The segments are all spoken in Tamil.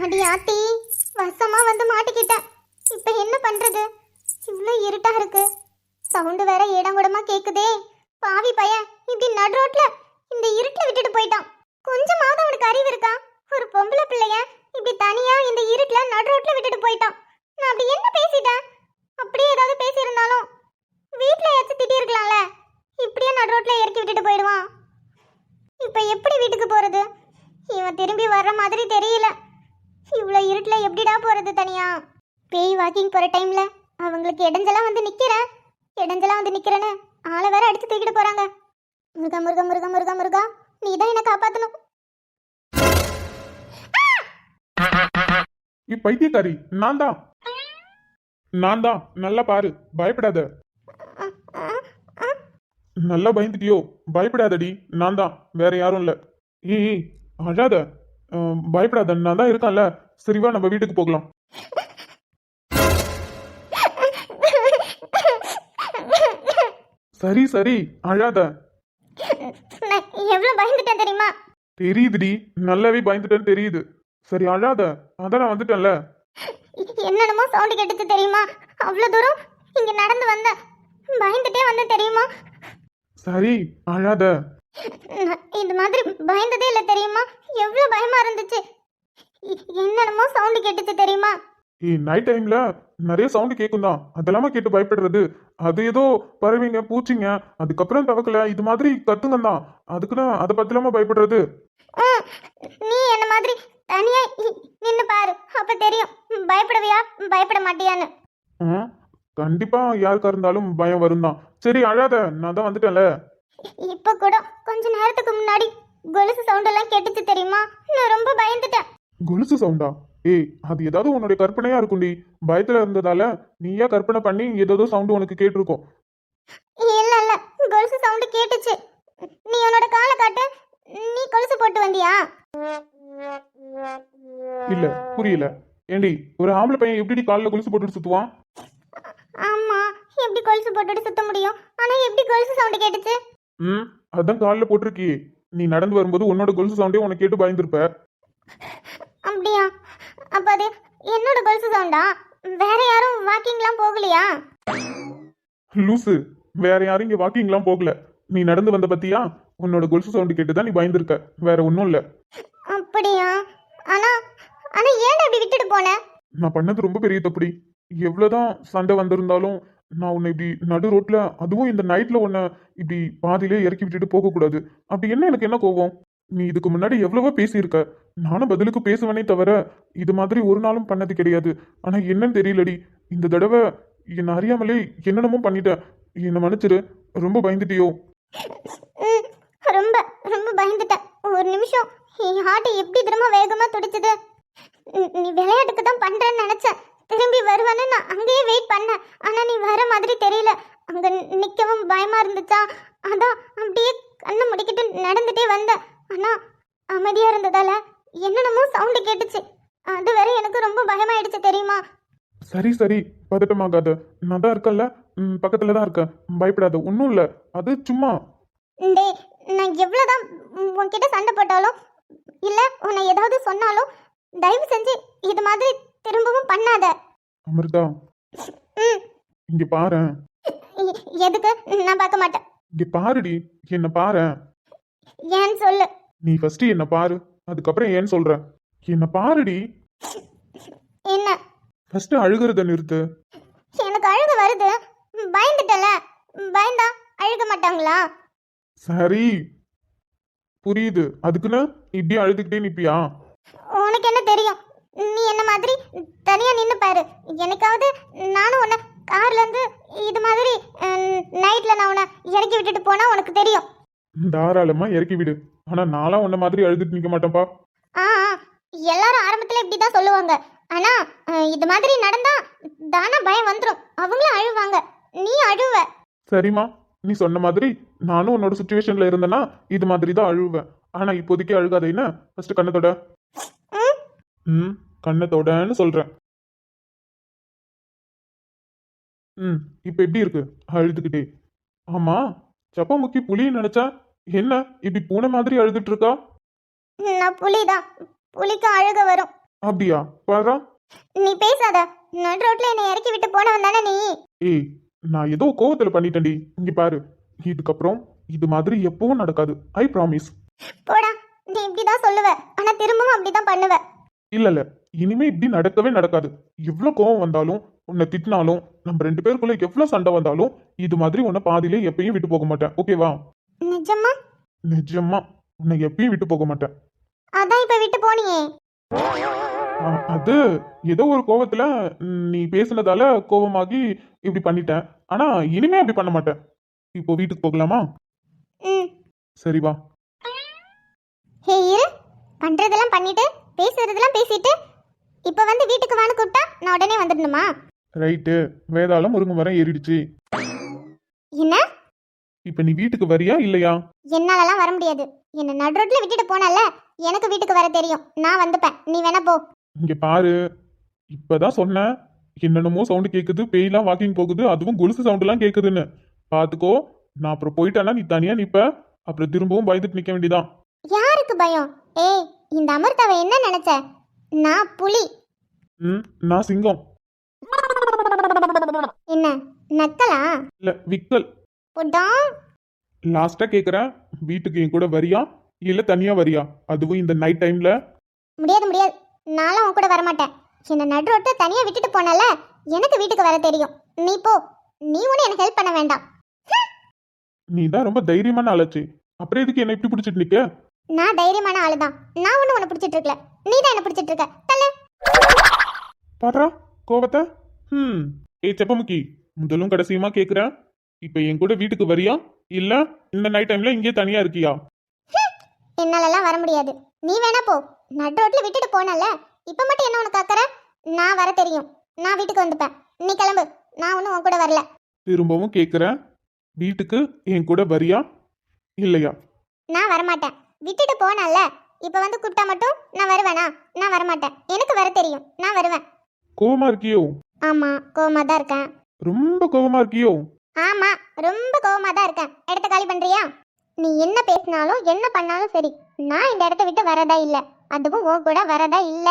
அடி ஆத்தி, வசமா வந்து மாட்டிக்கிட்டேன். இப்ப என்ன பண்றது? இவ்ளோ இருட்டா இருக்கு. சவுண்டு வேற ஏடங்கூடமா கேக்குதே. பாவி பையன் இப்படி நடு ரோட்ல இந்த இருட்டுல விட்டுட்டு போயிட்டான். கொஞ்சமாவது அவனுக்கு அறிவு இருக்கா? ஒரு பொம்பளை பிள்ளைய இப்படி தனியா இந்த இருட்டுல நடு ரோட்ல விட்டுட்டு போயிட்டான். நான் அப்படி என்ன பேசிட்டேன்? அப்படியே ஏதாவது பேசியிருந்தாலும் வீட்ல ஏதாச்சும் திட்டிருக்கலாம்ல. இப்படியே நடு ரோட்ல இறக்கி விட்டுட்டு போயிடுவான். இப்ப எப்படி வீட்டுக்கு போறது? இவன் திரும்பி வர்ற மாதிரி தெரியல. இவ்வளோ இருட்டில் எப்படிடா போறது தனியா? பேய் வாக்கிங் போற டைம்ல அவங்களுக்கு இடைஞ்செல்லாம் வந்து நிக்கிறேன்னு ஆளை வேற அடிச்சு தூக்கிட்டு போறாங்க. முருகா முருகா முருகா முருகா முருகா, நீ தான் என்ன காப்பாத்தணும். பைத்தியக்காரி, நான் தான் நல்லா பாரு, பயப்படாத. நல்லா பயந்துட்டியோ? பயப்படாதடி, நான் தான், வேற யாரும் இல்ல. ஏய் அழாத, பயப்படாத, நான் தான் இருக்கேன்ல. சரிவா, நம்ம வீட்டுக்கு போகலாம். சரி சரி, அழாத. நான் எவ்வளவு பயந்துட்டேன் தெரியுமா? தெரியுதுடி, நல்லாவே பயந்துட்டேன்னு தெரியுது. சரி அழாத, அதான் நான் வந்துட்டேன்ல. என்னென்னமோ சவுண்டு கேட்டுச்சு தெரியுமா? அவ்வளவு தூரம் இங்க நடந்து வந்தேன், பயந்துட்டே வந்தேன் தெரியுமா? சரி அழாத. இது மாதிரி பயந்ததே இல்லை தெரியுமா? எவ்வளவு பயமா இருந்துச்சு. என்னென்னமோ சவுண்டு கேட்டுச்சு தெரியுமா? நைட் டைம்ல நிறைய சவுண்டு கேட்கும் தான், அதெல்லாம கேட்டு பயப்படுறது. அது ஏதோ பறவைங்க பூச்சிங்க, அதுக்கப்புறம் தவக்கல, இது மாதிரி கத்துங்க தான். அதுக்குன்னு அதை பத்திலாம பயப்படுறது. நீ என்ன மாதிரி தனியா நின்னு பாரு, அப்ப தெரியும் பயப்படவியா பயப்பட மாட்டியான்னு. கண்டிப்பா யாருக்கா இருந்தாலும் பயம் வரும் தான். சரி அழாத, நான் தான் வந்துட்டேன்ல. இப்ப கூட கொஞ்ச நேரத்துக்கு முன்னாடி கொலுசு சவுண்ட் எல்லாம் கேட்டுச்சு தெரியுமா? நான் ரொம்ப பயந்துட்டேன். கொலுசு சவுண்டா? ஏய், அது ஏதாவது உன்னுடைய கற்பனையா இருக்கும்டி. பயத்துல இருந்ததால நீயா கற்பனை பண்ணி ஏதோ சவுண்ட் உனக்கு கேட்டிருக்கோம். இல்ல இல்ல, கொலுசு சவுண்ட் கேட்டுச்சு. நீ உன்னோட காலை காட்டு. நீ கொலுசு போட்டு வந்தியா? இல்ல, புரியல. ஏண்டி, ஒரு ஆம்பளை பையன் எப்படி காலில் கொலுசு போட்டுட்டு சுத்துவான்? ஆமா, எப்படி கொலுசு போட்டுட்டு சுத்த முடியும்? ஆனா எப்படி கொலுசு சவுண்ட் கேட்டுச்சு? அதான் காலில் போட்டிருக்கியே. நீ நடந்து வரும்போது உன்னோட கொலுசு சவுண்டே உனக்கு கேட்டு பயந்துருப்ப. அப்படியா? அப்ப அது என்னோட கொலுசு சவுண்டா? வேற யாரும் வாக்கிங்லாம் போகலையா? லூசு, வேற யாரும் இங்க வாக்கிங்லாம் போகல. நீ நடந்து வந்த பத்தியா? உன்னோட கொலுசு சவுண்டு கேட்டுதான் நீ பயந்துருக்க, வேற ஒன்றும் இல்ல. அப்படியா? ஆனா ஆனா ஏன் அப்படி விட்டுட்டு போன? நான் பண்ணது ரொம்ப பெரிய தப்புடி. எவ்வளவுதான் சண்டை வந்திருந்தாலும் நான் உன்னை இப்படி நடு ரோட்ல, அதுவும் இந்த நைட்ல உன்னை இப்படி பாதியிலே இறக்கி விட்டுட்டு போக கூடாது. அப்படி என்ன எனக்கு என்ன கோவம்? நீ இதுக்கு முன்னாடி எவ்வளவோ பேசியிருக்க. நானும் பதிலுக்கு பேசுவேனே தவிர இது மாதிரி ஒரு நாளும் பண்ணது கிடையாது. ஆனா என்னன்னு தெரியலடி, இந்த தடவை என்னை அறியாமலே என்னென்னமோ பண்ணிட்டேன். என்னை மன்னிச்சிரு. ரொம்ப பயந்துட்டியோ? ரொம்ப ரொம்ப பயந்துட்டேன். ஒரு நிமிஷம் என் ஹார்ட் எப்படி திரும்ப வேகமா துடிச்சது. நீ விளையாட்டுக்கு தான் பண்றேன்னு நினைச்சேன். திரும்பி வருவான்னு நான் அங்கேயே வெயிட் பண்ணேன். ஆனா நீ வர மாதிரி தெரியல. அங்க நிக்கவும் பயமா இருந்துச்சா, அதான் அப்படியே கண்ணை முடிக்கிட்டு நடந்துட்டே வந்தேன். ஆனா அமைதியா இருந்ததால என்னென்னமோ சவுண்டு கேட்டுச்சு. அது வேற எனக்கு ரொம்ப பயமாயிடுச்சு தெரியுமா? சரி சரி, பதட்டமாகாத. நான் தான் இருக்கேன்ல, பக்கத்துல தான் இருக்கேன். பயப்படாத, ஒன்றும் இல்லை. அது சும்மா. டேய், நான் எவ்வளவுதான் உன்கிட்ட சண்டை போட்டாலும் இல்ல உன்னை ஏதாவது சொன்னாலும் தயவு செஞ்சு இது மாதிரி திரும்பவும் பண்ணாத. அமிர்தா, ம். இங்க பாரு. எதுக்கு? நான் பார்க்க மாட்டேன். இங்க பாருடி, என்ன பாரு. ஏன்னு சொல்லு. நீ ஃபர்ஸ்ட் என்ன பாரு, அதுக்கப்புறம் ஏன்னு சொல்றேன். என்ன பாருடி. என்ன? ஃபர்ஸ்ட் அழுகிறத நிறுத்து. எனக்கு அழுக வருது. பயந்துட்டல. பயந்தா அழுக மாட்டாங்களா? சரி புரியுது, அதுக்குன்னு இப்படியே அழுதுகிட்டே நிப்பியா? உனக்கு என்ன தெரியும்? நீ என்ன மாதிரி தனியா நின்னு பாரு. எனக்காவது நானும் உன்னை கார்ல இருந்து இது மாதிரி நைட்ல நான் உன்னை இறக்கி விட்டுட்டு போனா உனக்கு தெரியும். தாராளமா இறக்கி விடு. ஆனா நான்லாம் உன்ன மாதிரி அழுதுட்டு நிக்க மாட்டேன்ப்பா. ஆ எல்லாரும் ஆரம்பத்துல இப்படிதான் சொல்லுவாங்க. ஆனா இது மாதிரி நடந்தா தானா பயம் வந்துரும். அவங்களும் அழுவாங்க, நீ அழுவ. சரிம்மா, நீ சொன்ன மாதிரி நானும் உன்னோட சுச்சுவேஷன்ல இருந்தேன்னா இது மாதிரி தான் அழுவேன். ஆனா இப்போதைக்கு அழுகாத. என்ன, ஃபர்ஸ்ட் கண்ணத்தோட. கண்ணத்தோடன்னு சொல்றேன். இப்ப எப்படி இருக்கு அழுதுகிட்டே? ஆமா, சப்பாமுக்கி புலின்னு நினைச்சா என்ன இப்படி பூனை மாதிரி அழுதுட்டு இருக்கா? நான் புலிதான். புலிக்கு அழுக வரும். அப்படியா? பாரா. நீ பேசாத. நடு ரோட்ல என்னை இறக்கி விட்டு போனவன் தானே நீ. ஏய், நான் ஏதோ கோவத்துல பண்ணிட்டேன்டி. இங்க பாரு, இதுக்கப்புறம் இது மாதிரி எப்பவும் நடக்காது. I promise. போடா. நீ இப்படிதான் சொல்லுவ, ஆனா திரும்பவும் அப்படிதான் பண்ணுவ. இல்ல, இனிமே இப்படி நடக்கவே நடக்காது. எவ்வளவு கோவம் வந்தாலும், உன்னை திட்டினாலும், நம்ம 2 பேருக்குள்ள எவ்வளவு சண்டை வந்தாலும், இது மாதிரி உன்னை பாதியிலே எப்பயும் விட்டு போக மாட்டேன். ஓகேவா? நிஜமா? நிஜமா உன்னை எப்பயும் விட்டு போக மாட்டேன். அதான் இப்ப விட்டு போனியே. அது ஏதோ ஒரு கோவத்துல நீ பேசுனதால கோவமாகி இப்படி பண்ணிட்டேன். ஆனா இனிமே அப்படி பண்ண மாட்டேன். இப்போ வீட்டுக்கு போகலாமா? ம். சரி வா. ஹே இரு. பண்றதெல்லாம் பண்ணிட்டு பேசுறதெல்லாம் பேசிட்டு இப்ப வந்து வீட்டுக்கு வான்னு கூப்பிட்டா நான் உடனே வந்துடணுமா? ரைட்டு. வேதாளம் முருங்கை மரம் ஏறிடுச்சு. என்ன? இப்ப நீ வீட்டுக்கு வரியா இல்லையா? என்னாலலாம் வர முடியாது. என்ன நடு ரோட்ல விட்டுட்டு போனல, எனக்கு வீட்டுக்கு வர தெரியும். நான் வந்துப்பேன், நீ வேணா போ. இங்க பாரு, இப்பதான் சொன்னேன் என்னென்னமோ சவுண்டு கேக்குது, பேய்லாம் வாக்கிங் போகுது, அதுவும் கொலுசு சவுண்டுலாம் கேக்குதுன்னு. பாத்துக்கோ, நான் அப்புறம் போயிட்டானா நீ தனியா நிப்ப, அப்புறம் திரும்பவும் பயந்துட்டு நிக்க வேண்டியதான். யாருக்கு பயம்? ஏய், இந்த அமிர்தாவை என்ன நினைச்ச? நான் புலி. நான் சிங்கம். என்ன நக்கலா? இல்ல விக்கல். புட்டா. லாஸ்டா கேக்குறேன், வீட்டுக்கு என் கூட வரியா இல்ல தனியா வரியா? அதுவும் இந்த நைட் டைம்ல. முடியாது முடியாது. நானும் உன் கூட வரமாட்டேன். என்ன நடு ரோட்ல தனியா விட்டுட்டு போனல, எனக்கு வீட்டுக்கு வர தெரியும். நீ போ. நீ ஒன்னும் எனக்கு ஹெல்ப் பண்ண வேண்டாம். நீ தான் ரொம்ப தைரியமான ஆளாச்சு, அப்புறம் எதுக்கு என்ன இப்படி பிடிச்சிட்டு நிக்க? நான் தைரியமான ஆளுதான். நான் ஒன்னும் உன்னை பிடிச்சிட்டு இருக்கல, நீ தான் என்ன பிடிச்சிட்டு இருக்க. தள்ளு. பாரா கோவத்தை. ஏய் செப்பமுக்கி, முதலும் கடைசியுமா கேக்குறேன், இப்ப என் கூட வீட்டுக்கு வரியா இல்ல இந்த நைட் டைம்ல இங்கே தனியா இருக்கியா? என்னாலலாம் வர முடியாது. நீ வேணா போ. நடு ரோட்ல விட்டுட்டு போனல, இப்ப மட்டும் என்ன உனக்கு அக்கறை? நான் வர தெரியும். நான் வீட்டுக்கு வந்துப்பேன். நீ கிளம்பு. நான் ஒன்னும் உன் கூட வரல. திரும்பவும் கேக்குறேன், வீட்டுக்கு என் கூட வரியா இல்லையா? நான் வரமாட்டேன். விட்டுட்டு போனல, இப்ப வந்து கூப்பிட்டா மட்டும் நான் வருவேனா? நான் வரமாட்டேன். எனக்கு வர தெரியும். நான் வருவேன். கோவமா இருக்கியோ? ஆமா, கோவமா தான் இருக்கேன். ரொம்ப கோவமா இருக்கியோ? ஆமா, ரொம்ப கோவமா தான் இருக்கேன். இடத்த காலி பண்றியா? நீ என்ன பேசினாலும் என்ன பண்ணாலும் சரி, நான் இந்த இடத்த விட்டு வரதா இல்ல. அதுவும் உன் கூட வரதா இல்ல.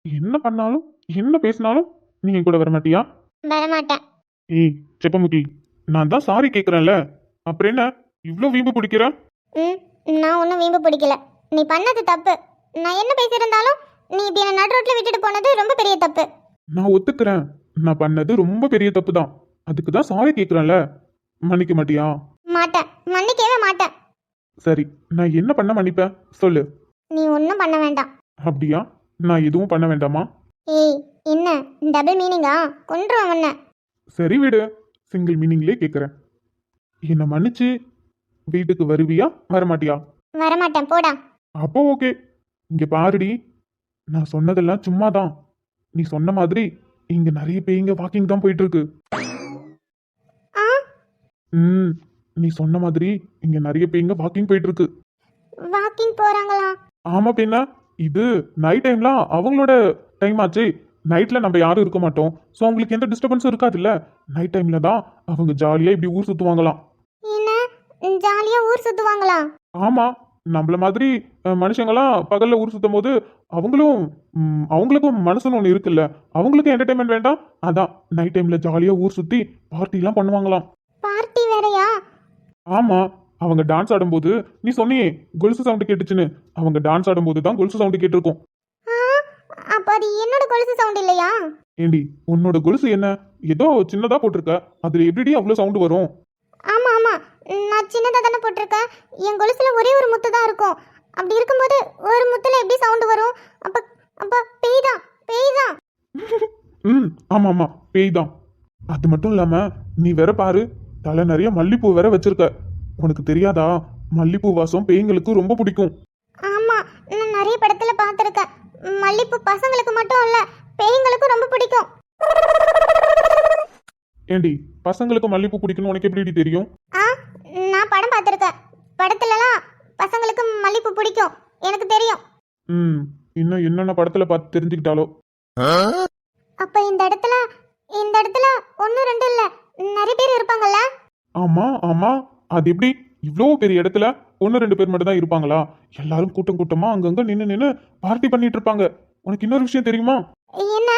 என்ன பண்ணாலும் என்ன பேசினாலும் நீ என் கூட வர மாட்டியா? வரமாட்டேன். ஏய் செப்பமுக்கி, நான் தான் சாரி கேக்குறேன்ல, அப்புறம் என்ன இவ்ளோ வீம்பு பிடிக்கிற? ம். நான் ஒன்றும் வீம்பு பிடிக்கல. நீ பண்ணது தப்பு. நான் என்ன பேசியிருந்தாலும் நீ இப்படி என்ன நடு ரோட்ல விட்டுட்டு போனது ரொம்ப பெரிய தப்பு. நான் ஒத்துக்கிறேன், நான் பண்ணது ரொம்ப பெரிய தப்பு தான். அதுக்கு தான் சாரி கேக்குறேன்ல, மன்னிக்க மாட்டியா? மாட்டேன். மன்னிக்கவே மாட்டேன். சரி, நான் என்ன பண்ண மன்னிப்பேன் சொல்லு. நீ ஒன்றும் பண்ண வேண்டாம். அப்படியா? நான் எதுவும் பண்ண வேண்டாமா? ஏய், என்ன டபுள் மீனிங்கா? கொன்றுவேன் உன்னை. சரி விடு, சிங்கிள் மீனிங்லேயே கேக்குறேன். என்னை மன்னிச்சு வீட்டுக்கு வருவியா வரமாட்டியா? வரமாட்டேன். போடா. அப்போ ஓகே. இங்க பாருடி, நான் சொன்னதெல்லாம் சும்மா தான். நீ சொன்ன மாதிரி இங்க நிறைய பேய்ங்க வாக்கிங் தான் போயிட்டு இருக்கு. ஆ. நீ சொன்ன மாதிரி இங்க நிறைய பேய்ங்க வாக்கிங் போயிட்டு இருக்கு. வாக்கிங் போறாங்களா? ஆமா பின்ன, இது நைட் டைம்ல அவங்களோட டைம் ஆச்சு. நைட்ல நம்ம யாரும் இருக்க மாட்டோம், ஸோ அவங்களுக்கு எந்த டிஸ்டர்பன்ஸும் இருக்காதுல்ல. நைட் டைம்ல தான் அவங்க ஜாலியா இப்படி ஊர் சுத்துவாங்களாம். என்ன ஜாலியா ஊர் சுத்துவாங்களா? ஆமா, நம்மள மாதிரி மனுஷங்களாம் பகல்ல ஊர் சுத்தும் போது அவங்களுக்கும் மனசுன்னு ஒன்று இருக்குல்ல, அவங்களுக்கும் என்டர்டைன்மெண்ட் வேண்டாம். அதான் நைட் டைம்ல ஜாலியா ஊர் சுத்தி பார்ட்டிலாம் பண்ணுவாங்களாம். பார்ட்டி வேறயா? ஆமா, அவங்க டான்ஸ் ஆடும்போது நீ சொன்னியே கொலுசு சவுண்டு கேட்டுச்சுன்னு, அவங்க டான்ஸ் ஆடும்போது தான் கொலுசு சவுண்டு கேட்டிருக்கும். அப்ப அது என்னோட கொலுசு சவுண்ட் இல்லையா? ஏண்டி, உன்னோட கொலுசு என்ன ஏதோ சின்னதா போட்டிருக்க, அதுல எப்படி அவ்வளோ சவுண்டு வரும்? ஆமா ஆமா, நான் சின்னதா தானே போட்டிருக்கேன். என் கொலுசுல ஒரே ஒரு முத்து தான் இருக்கும். அப்படி இருக்கும்போது ஒரு முத்துல எப்படி சவுண்ட் வரும்? அப்ப அப்ப பேய்தான் பேய்தான். ஆமா ஆமா, பேய் தான். அது மட்டும் இல்லாம நீ வேற பாரு, தலை நிறைய மல்லிப்பூ வேற வச்சிருக்க. உனக்கு தெரியாதா, மல்லிப்பூ வாசம் பேய்ங்களுக்கு ரொம்ப பிடிக்கும். ஆமா, நான் நிறைய படத்துல பார்த்திருக்கேன். மல்லிப்பூ பசங்களுக்கு மட்டும் இல்ல, பேய்ங்களுக்கும் ரொம்ப பிடிக்கும். ஏண்டி, பசங்களுக்கு மல்லிப்பூ பிடிக்கும்னு உனக்கு எப்படி தெரியும்? நான் படம் பார்த்துருக்க. படத்துலலாம் பசங்களுக்கு மல்லிப்பூ பிடிக்கும், எனக்கு தெரியும். ம் இன்னும் என்னென்ன படத்துல பார்த்து தெரிஞ்சுக்கிட்டாலோ. அப்ப இந்த இடத்துல ஒன்று ரெண்டு இல்லை, நிறைய பேர் இருப்பாங்கல்ல? ஆமா ஆமா, அது எப்படி இவ்வளோ பெரிய இடத்துல ஒன்று ரெண்டு பேர் மட்டும் தான் இருப்பாங்களா? எல்லாரும் கூட்டம் கூட்டமா அங்கங்க நின்று பார்ட்டி பண்ணிட்டு இருப்பாங்க. உனக்கு இன்னொரு விஷயம் தெரியுமா? என்ன?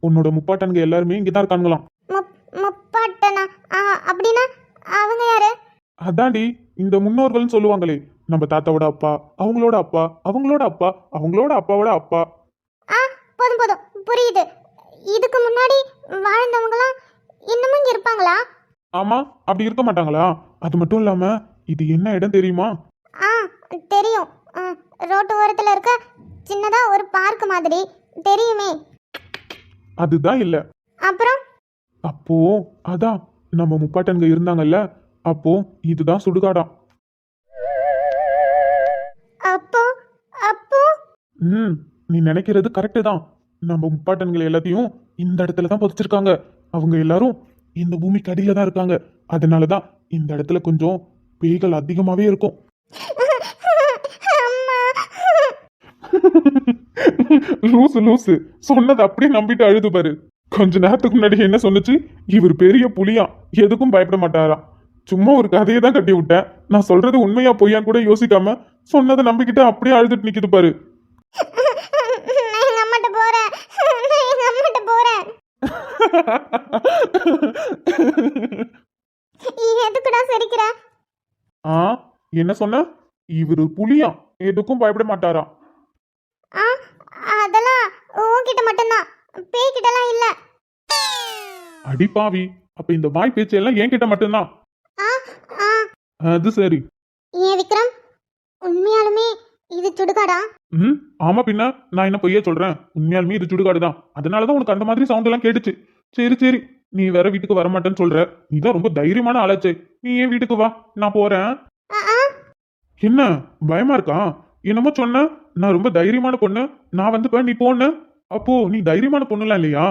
உன்னோட முப்பாட்டன்க எல்லாருமே இங்கே தான் இருக்காங்களாம். முப்பாட்டனா? அப்படின்னா அவங்க யாரு? அதாண்டி இந்த முன்னோர்கள்னு சொல்லுவாங்களே, நம்ம தாத்தாவோட அப்பா, அவங்களோட அப்பா, அவங்களோட அப்பா, அவங்களோட அப்பாவோட அப்பா. போதும் போதும், புரியுது. இதுக்கு முன்னாடி வாழ்ந்தவங்களாம் இன்னமும் இங்க இருப்பாங்களா? ஆமா, அப்படி இருக்க மாட்டாங்களா? அது மட்டும் இல்லாம இது என்ன இடம் தெரியுமா? தெரியும். ரோட்டு ஓரத்துல இருக்க சின்னதா ஒரு பார்க் மாதிரி தெரியுமே. அதுதான் இல்ல. அப்புறம்? அப்போ அதான் நம்ம முப்பாட்டன்க இருந்தாங்கல்ல, அப்போ இதுதான் சுடுகாடாம். அப்போ அப்போ நீ நினைக்கிறது கரெக்டு தான். நம்ம முப்பாட்டன்கள் எல்லாத்தையும் இந்த இடத்துல தான் புதைச்சிருக்காங்க. அவங்க எல்லாரும் இந்த பூமிக்கு அடியில தான் இருக்காங்க. அதனாலதான் இந்த இடத்துல கொஞ்சம் பேய்கள் அதிகமாவே இருக்கும். லூசு லூசு, சொன்னது அப்படியே நம்பிட்டு அழுது பாரு. கொஞ்ச நேரத்துக்கு முன்னாடி என்ன சொன்னுச்சு? இவர் பெரிய புலியா, எதுக்கும் பயப்பட மாட்டாராம். சும்மா ஒரு கதையை தான் கட்டி விட்டேன். நான் சொல்றது உண்மையா பொய்யான்னு கூட யோசிக்காம சொன்னதை நம்பிக்கிட்டு அப்படியே அழுதுட்டு நிக்குது பாரு. எங்க அம்மாட்ட போறேன். எதுக்குடா சிரிக்கிற? என்ன சொன்ன? இவரு புலியா, எதுக்கும் பயப்பட மாட்டாராம். அதெல்லாம் உன்கிட்ட மட்டும்தான், பேய்கிட்டலாம் இல்ல. அடிப்பாவி, அப்ப இந்த வாய் பேச்சு எல்லாம் என்கிட்ட மட்டும்தான். அது சரி. ஏன் விக்ரம், உண்மையாலுமே இது சுடுகாடா? ஆமா, பின்ன நான் என்ன பொய்யா சொல்றேன்? உண்மையாலுமே இது சுடுகாடு தான். அதனாலதான் உனக்கு அந்த மாதிரி சவுண்ட் எல்லாம் கேட்டுச்சு. சரி சரி, நீ வேற வீட்டுக்கு வரமாட்டேன்னு சொல்ற. நீதான் ரொம்ப தைரியமான ஆளாச்சே. நீ ஏன் வீட்டுக்கு வா, நான் போறேன். என்ன பயமா இருக்கா? என்னமோ சொன்ன, நான் ரொம்ப தைரியமான பொண்ணு, நான் வந்து நீ போன. அப்போ நீ தைரியமான பொண்ணுலாம் இல்லையா?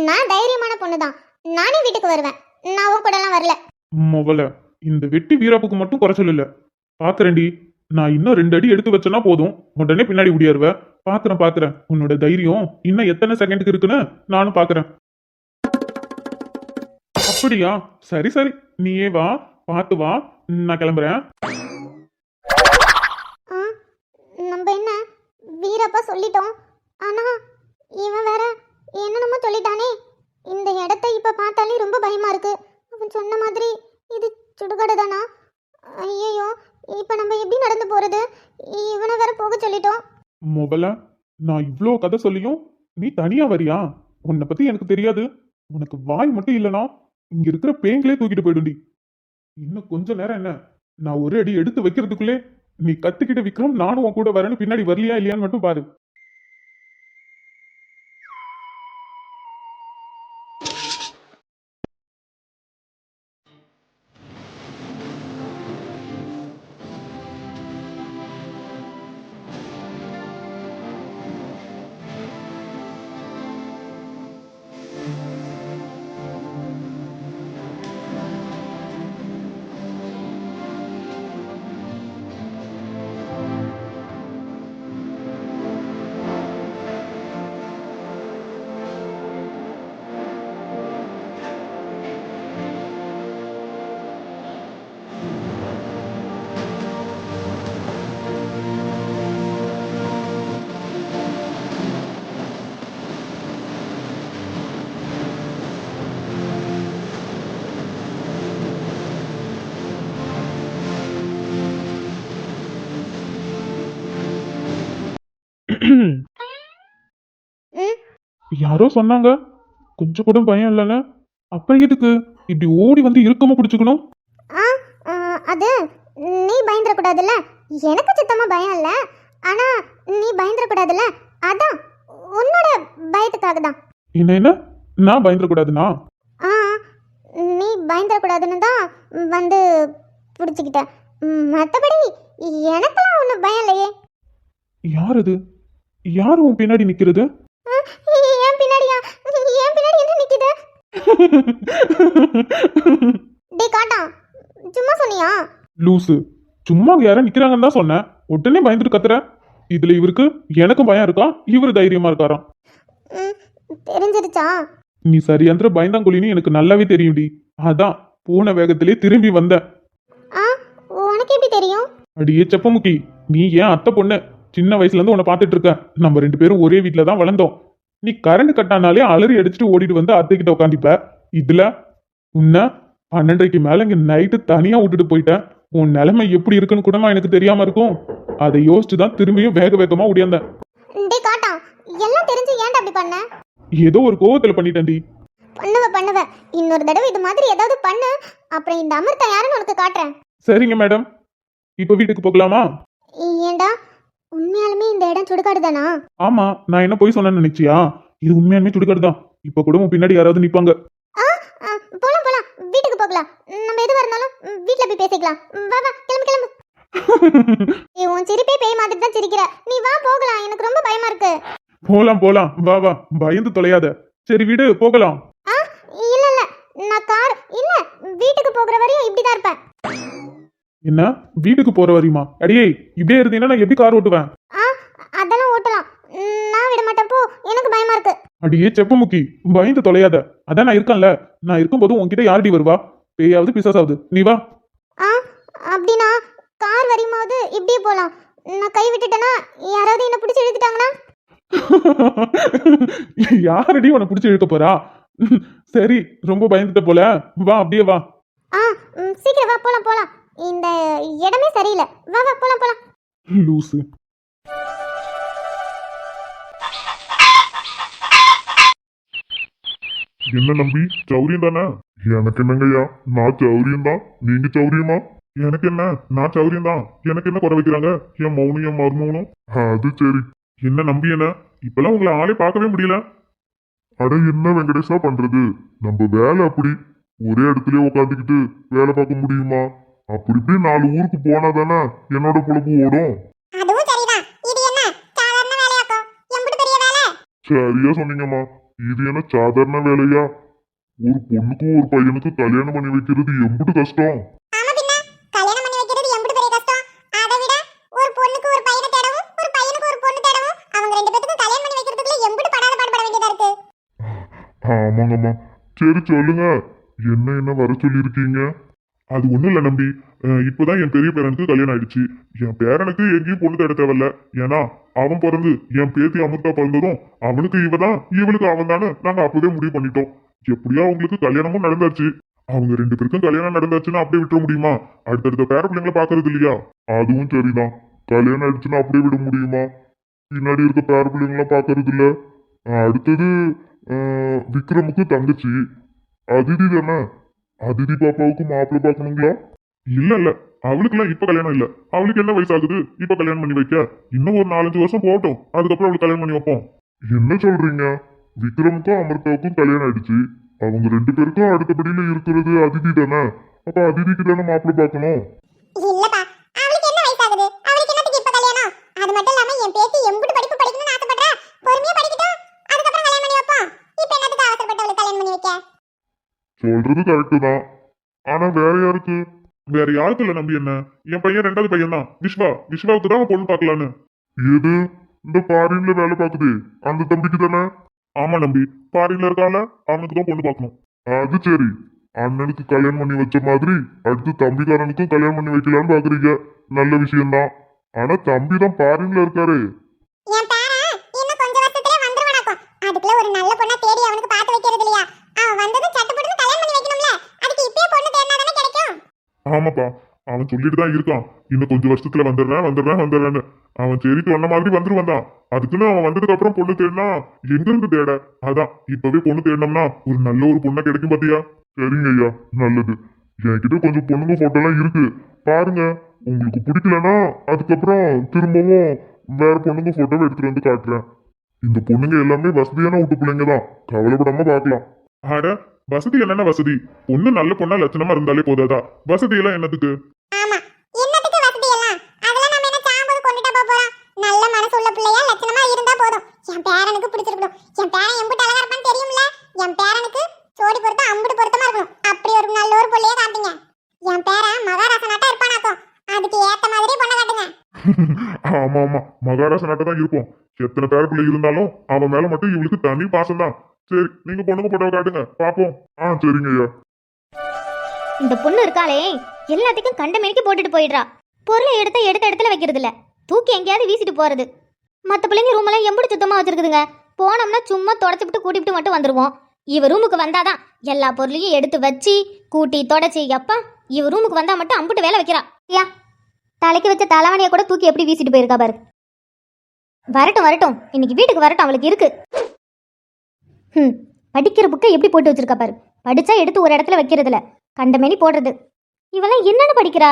நான் தைரியமான பொண்ணுதான், நானே வீட்டுக்கு வருவேன். நான் உன் கூட எல்லாம் வரல. முதல்ல இந்த வெட்டி வீராப்புக்கு மட்டும் குறைச்சல் இல்ல. பாக்குறேன்டி, நான் இன்னும் 2 அடி எடுத்து வச்சேன்னா போதும், உடனே பின்னாடி ஓடியாருவ. பாக்குறேன் உன்னோட தைரியம் இன்னும் எத்தனை செகண்டுக்கு இருக்குன்னு நானும் பாக்குறேன். அப்படியா? சரி சரி, நீயே வா, பார்த்து வா, நான் கிளம்புறேன். நம்ம என்ன வீரப்பா சொல்லிட்டோம், ஆனா இவன் வேற என்னென்னமோ சொல்லிட்டானே. இந்த இடத்த இப்ப பார்த்தாலே ரொம்ப பயமா இருக்கு. அவன் சொன்ன மாதிரி இது சுடுகாடு தானா? ஐயோ, இப்ப நம்ம எப்படி நடந்து போறது? இவனை வேற போக சொல்லிட்டோம். முதல்ல நான் இவ்ளோ கதை சொல்லியும் நீ தனியா வரியா? உன்னை பத்தி எனக்கு தெரியாது. உனக்கு வாய் மட்டும் இல்லனா இங்க இருக்கிற பேங்களே தூக்கிட்டு போயிடுண்டி. இன்னும் கொஞ்ச நேரம் என்ன, நான் ஒரு அடி எடுத்து வைக்கிறதுக்குள்ளே நீ கத்துக்கிட்ட விக்ரம், நானும் உன் கூட வரேன்னு பின்னாடி வரலையா இல்லையான்னு மட்டும் பாரு. யாரோ சொன்னாங்க கொஞ்சம் கூட பயம் இல்லைன்னு. அப்புறம் எதுக்கு இப்படி ஓடி வந்து இறுக்கமா பிடிச்சுக்கணும்? அது நீ பயந்துடக்கூடாதுல்ல. எனக்கு சுத்தமா பயம் இல்லை, ஆனா நீ பயந்துடக்கூடாதுல்ல, அதான் உன்னோட பயத்துக்காக தான். என்ன நான் பயந்துடக்கூடாதுன்னா? நீ பயந்துடக்கூடாதுன்னு தான் வந்து பிடிச்சிக்கிட்டேன். மற்றபடி எனக்கெல்லாம் ஒன்றும் பயம் இல்லையே. யார் அது? யார் உன் பின்னாடி நிக்கிறது? என் பின்னாடியா? என் பின்னாடி என்ன நிக்குது? டேய் காட்டான், சும்மா சொன்னியா? லூசு, சும்மா அங்க யாரும் நிக்கிறாங்கன்னு தான் சொன்னேன். உடனே பயந்துட்டு கத்துற. இதுல இவருக்கு எனக்கும் பயம் இருக்கா, இவரு தைரியமா இருக்காராம். ம், தெரிஞ்சிருச்சா? நீ சரியாந்திர பயந்தாங்குழின்னு எனக்கு நல்லாவே தெரியும்டி. அதான் போன வேகத்திலே திரும்பி வந்த. ஆ, உனக்கு எப்படி தெரியும்? அடியே செப்பமுக்கி, நீ ஏன் அத்தை பொண்ணு. சின்ன வயசுல இருந்து உன்னை பார்த்துட்டு இருக்க. நம்ம 2 பேரும் ஒரே வீட்டில தான் வளர்ந்தோம். நீ கரண்ட் கட்டானாலே அலறி அடிச்சுட்டு ஓடிட்டு வந்து அத்தை கிட்ட உட்காந்துப்ப. இதுல உன்னை 12:30க்கு மேல இங்க நைட்டு தனியா விட்டுட்டு போயிட்டேன். உன் நிலைமை எப்படி இருக்குன்னு கூட எனக்கு தெரியாம இருக்கும். அதை யோசிச்சு தான் திரும்பியும் வேக வேகமா ஓடியாந்தேன். டேய் காட்டா, எல்லாம் தெரிஞ்சு ஏன்டா அப்படி பண்ண? ஏதோ ஒரு கோவத்துல பண்ணிட்டேன்டி. பண்ணுவ இன்னொரு தடவை இது மாதிரி ஏதாவது பண்ணு, அப்புறம் இந்த அமிர்தா யாருன்னு உனக்கு காட்டுறேன். சரிங்க மேடம், இப்ப வீட்டுக்கு போகலாமா? ஏன்டா, உண்மையாலுமே இந்த இடம் சுடுகாடு தானா? ஆமா, நான் என்ன போய் சொன்னேன்னு நினைச்சியா? இது உண்மையாலுமே சுடுகாடு தான். இப்ப கூட உன் பின்னாடி யாராவது நிப்பாங்க. ஆ, போலாம் வீட்டுக்கு போகலாம். நம்ம எதுவா இருந்தாலும் வீட்ல போய் பேசிக்கலாம். வா கிளம்பு. உன் சிரிப்பே பேய் மாதிரி தான் சிரிக்கிற. நீ வா போகலாம், எனக்கு ரொம்ப பயமா இருக்கு. போலாம் வா பயந்து தொலையாத. சரி வீடு போகலாம். ஆ, இல்ல நான் கார் இல்ல, வீட்டுக்கு போகிற வரையும் இப்படிதான் இருப்பேன். என்ன வீட்டுக்கு போற வரையுமா? அடியே, இப்படியே இருந்தீங்கன்னா நான் எப்படி கார் ஓட்டுவேன்? ஆ, அதெல்லாம் ஓட்டலாம். நான் விட மாட்டேன், போ, எனக்கு பயமா இருக்கு. அடியே செப்பமுக்கி, பயந்து தொலையாத. அதான் நான் இருக்கேன்ல. நான் இருக்கும்போது உன்கிட்ட யாரடி வருவா? பேயாவது பிசாசாவது. நீ வா. ஆ, அப்படின்னா கார் வரையும்போது இப்படியே போலாம். நான் கை விட்டுட்டேன்னா யாராவது என்ன பிடிச்சி இழுத்துட்டாங்கன்னா? யாரடி உன்னை பிடிச்சி இழுக்க போறா? சரி, ரொம்ப பயந்துட்ட போல. வா, அப்படியே வா. ஆ, சீக்கிரம் வா, போலாம். இந்த இடமே சரியில்லை. வா போலாம். லூசு. என்ன நம்பி, சௌரியம் தானே? எனக்கு என்னங்கய்யா, நான் சௌரியம் தான். நீங்க சௌரியமா? எனக்கு என்ன, நான் சௌரியம் தான். எனக்கு என்ன குறை வைக்கிறாங்க என் மௌனும் என் மருமகனும்? அது சரி. என்ன நம்பி, என்ன இப்பெல்லாம் உங்களை ஆளே பார்க்கவே முடியல. அட என்ன வெங்கடேஷா பண்றது, நம்ம வேலை அப்படி. ஒரே இடத்துலயே உட்காந்துக்கிட்டு வேலை பார்க்க முடியுமா? அப்படி இப்படி 4 ஊருக்கு போனா தானே என்னோட பொழப்பு ஓடும். அதுவும் சரிதான். இது என்ன சாதாரண வேலையாக்கும்? எம்புட்டு பெரிய வேலை? சரியா சொன்னீங்கம்மா. இது என்ன சாதாரண வேலையா? ஒரு பொண்ணுக்கும் ஒரு பையனுக்கும் கல்யாணம் பண்ணி வைக்கிறது எம்புட்டு கஷ்டம். ஆமா பின்ன, கல்யாணம் பண்ணி வைக்கிறது எம்புட்டு பெரிய கஷ்டம். அதை விட ஒரு பொண்ணுக்கு ஒரு பையனை தேடவும், ஒரு பையனுக்கு ஒரு பொண்ணு தேடவும், அவங்க 2 பேத்துக்கும் கல்யாணம் பண்ணி வைக்கிறதுக்குள்ள எம்புட்டு படாத பாடுபட வேண்டியதா இருக்கு. ஆமாங்கம்மா. சரி சொல்லுங்க, என்ன வர சொல்லியிருக்கீங்க? அது ஒண்ணும் இல்ல நம்பி. இப்போதான் என் பெரிய பேரனுக்கு கல்யாணம் ஆயிடுச்சு. என் பேரனுக்கு எங்கேயும் பொண்ணு தேட தேவையில்ல. ஏன்னா அவன் பிறந்து என் பேத்தி அமிர்தா பிறந்ததும் அவனுக்கு இவதான், இவனுக்கு அவன் தானே நாங்க அப்பவே முடிவு பண்ணிட்டோம். எப்படியா அவங்களுக்கு கல்யாணமும் நடந்தாச்சு. அவங்க 2 பேருக்கும் கல்யாணம் நடந்தாச்சுன்னா அப்படியே விட்டுற முடியுமா? அடுத்தடுத்த பேர பிள்ளைங்களை பாக்குறது இல்லையா? அதுவும் சரிதான். கல்யாணம் ஆயிடுச்சுன்னா அப்படியே விட முடியுமா? பின்னாடி இருக்க பேர பிள்ளைங்களாம் பாக்குறது இல்ல. அடுத்தது விக்ரமுக்கு தங்கச்சி அதிதி தானே. அதிதி பாப்பாவுக்கு மாப்பிள்ளை பார்க்கணுங்களா? இல்ல அவளுக்குலாம் இப்ப கல்யாணம் இல்ல. அவளுக்கு என்ன வயசாகுது இப்ப கல்யாணம் பண்ணி வைக்க? இன்னும் ஒரு 4-5 வருஷம் போகட்டும், அதுக்கப்புறம் அவளுக்கு கல்யாணம் பண்ணி வைப்போம். என்ன சொல்றீங்க? விக்ரமுக்கும் அமிர்தாவுக்கும் கல்யாணம் ஆயிடுச்சு. அவங்க 2 பேருக்கும் அடுத்தபடியில இருக்கிறது அதிதி தானே. அப்ப அதிதிக்கு தானே மாப்பிள்ளை பார்க்கணும். இல்லப்பா, அவளுக்கு என்ன வயசாகுது? அவளுக்கு என்னத்துக்கு இப்ப கல்யாணம்? அது மட்டும் இல்லாம என் பேத்தி எம்புட்டு படிப்பு படிக்கணும்னு ஆசைப்படுறா. பொறுமையா படிக்கட்டும், அதுக்கப்புறம் கல்யாணம் பண்ணி வைப்போம். இப்ப என்னத்துக்கு அவசரப்பட்டு அவளுக்கு கல்யாணம் பண்ணி வைக்க? சொல்றது கரெக்டு தான். ஆனா வேற யாருக்கு? வேற யாருக்கும் இல்ல நம்பி. என்ன, என் பையன் 2வது பையன் தான், விஸ்வாவுக்கு தான் பொண்ணு பார்க்கலான்னு. எது? இந்த ஃபாரின்ல வேலை பார்க்குது அந்த தம்பிக்கு தானே? ஆமா நம்பி, ஃபாரின்ல இருக்கால, அவனுக்கு தான் பொண்ணு பார்க்கணும். அது சரி. அண்ணனுக்கு கல்யாணம் பண்ணி வச்ச மாதிரி அடுத்து தம்பிக்காரனுக்கும் கல்யாணம் பண்ணி வைக்கலான்னு பாக்குறீங்க. நல்ல விஷயம்தான். ஆனா தம்பி தான் ஃபாரின்ல இருக்காரு. என் பேரன் இன்னும் கொஞ்ச வருஷத்துல வந்துருவானாக்கும். அதுக்குள்ள ஒரு நல்ல பொண்ணா தேடி அவனுக்கு பார்த்து வைக்கிறது இல்லையா? அவன் வந்ததும் சட்டப்பட்டு கல்யாணம் பண்ணி வைக்கணும்ல. அதுக்கு இப்பவே பொண்ணு தேடினா தானே கிடைக்கும். ஆமாப்பா, அவன் சொல்லிட்டு தான் இருக்கான். இன்னும் கொஞ்சம் வருஷத்துல வந்துடுறேன்னு. அவன் சரி சொன்ன மாதிரி வந்துருவான் தான். அதுக்குன்னு அவன் வந்ததுக்கு அப்புறம் பொண்ணு தேடினா எங்க இருந்து தேட? அதான் இப்பவே பொண்ணு தேடினோம்னா ஒரு நல்ல ஒரு பொண்ணை கிடைக்கும் பாத்தியா? சரிங்க ஐயா, நல்லது. என்கிட்ட கொஞ்சம் பொண்ணுங்க போட்டோலாம் இருக்கு, பாருங்க. உங்களுக்கு பிடிக்கலன்னா அதுக்கப்புறம் திரும்பவும் வேற பொண்ணுங்க போட்டோவை எடுத்துட்டு வந்து காட்டுறேன். இந்த பொண்ணுங்க எல்லாமே வசதியான வீட்டு பிள்ளைங்க தான், கவலைப்படாம பார்க்கலாம். ஆட, வசதி என்னென்ன வசதி? பொண்ணு நல்ல பொண்ணா லட்சணமா இருந்தாலே போதாதா? வசதி எல்லாம் என்னத்துக்கு? ஆமா, என்னத்துக்கு வசதி எல்லாம்? அதெல்லாம் நம்ம என்ன சாம்போது கொண்டுட்டா போறோம். நல்ல மனசு உள்ள பிள்ளையா லட்சணமா இருந்தா போதும். என் பேரனுக்கு பிடிச்சிருக்கணும். என் பேரன் எம்புட்டு அழகா இருப்பான்னு தெரியும்ல. என் பேரனுக்கு சோடி பொறுத்தா அம்புட்டு பொருத்தமா இருக்கணும். அப்படி ஒரு நல்ல ஒரு பிள்ளைய காட்டுங்க. என் பேரன் ஆமா ஆமா, மகாராஷ்டிரா நாட்டை தான் இருக்கும். எத்தனை பேர பிள்ளை இருந்தாலும் அவன் மேல மட்டும் இவளுக்கு தனி பாசம் தான். சரி, நீங்க பொண்ணுங்க போட்டோ காட்டுங்க பாப்போம். சரிங்க ஐயா. இந்த பொண்ணு இருக்காளே எல்லாத்துக்கும் கண்ட மேனிக்கு போட்டுட்டு போயிடுறா. பொருளை எடுத்த இடத்துல வைக்கிறது இல்ல, தூக்கி எங்கேயாவது வீசிட்டு போறது. மற்ற பிள்ளைங்க ரூம் எல்லாம் எம்படி சுத்தமா வச்சிருக்குதுங்க. போனோம்னா சும்மா தொடச்சிவிட்டு கூட்டிட்டு மட்டும் வந்துருவோம். இவ ரூமுக்கு வந்தாதான் எல்லா பொருளையும் எடுத்து வச்சு கூட்டி தொடச்சி. எப்பா இவ ரூமுக்கு வந்தா மட்டும் அம்புட்டு வேலை வைக்கிறா. ஐயா தலைக்கு வச்ச தலைவனைய கூட தூக்கி எப்படி வீசிட்டு போயிருக்கா பாரு. வரட்டும் வரட்டும், இன்னைக்கு வீட்டுக்கு வரட்டும், அவளுக்கு இருக்கு. படிக்கிற புக்கை எப்படி போட்டு வச்சிருக்கா பாரு. படிச்சா எடுத்து ஒரு இடத்துல வைக்கிறதுல கண்டமேனி போடுறது. இவெல்லாம் என்னன்னு படிக்கிறா?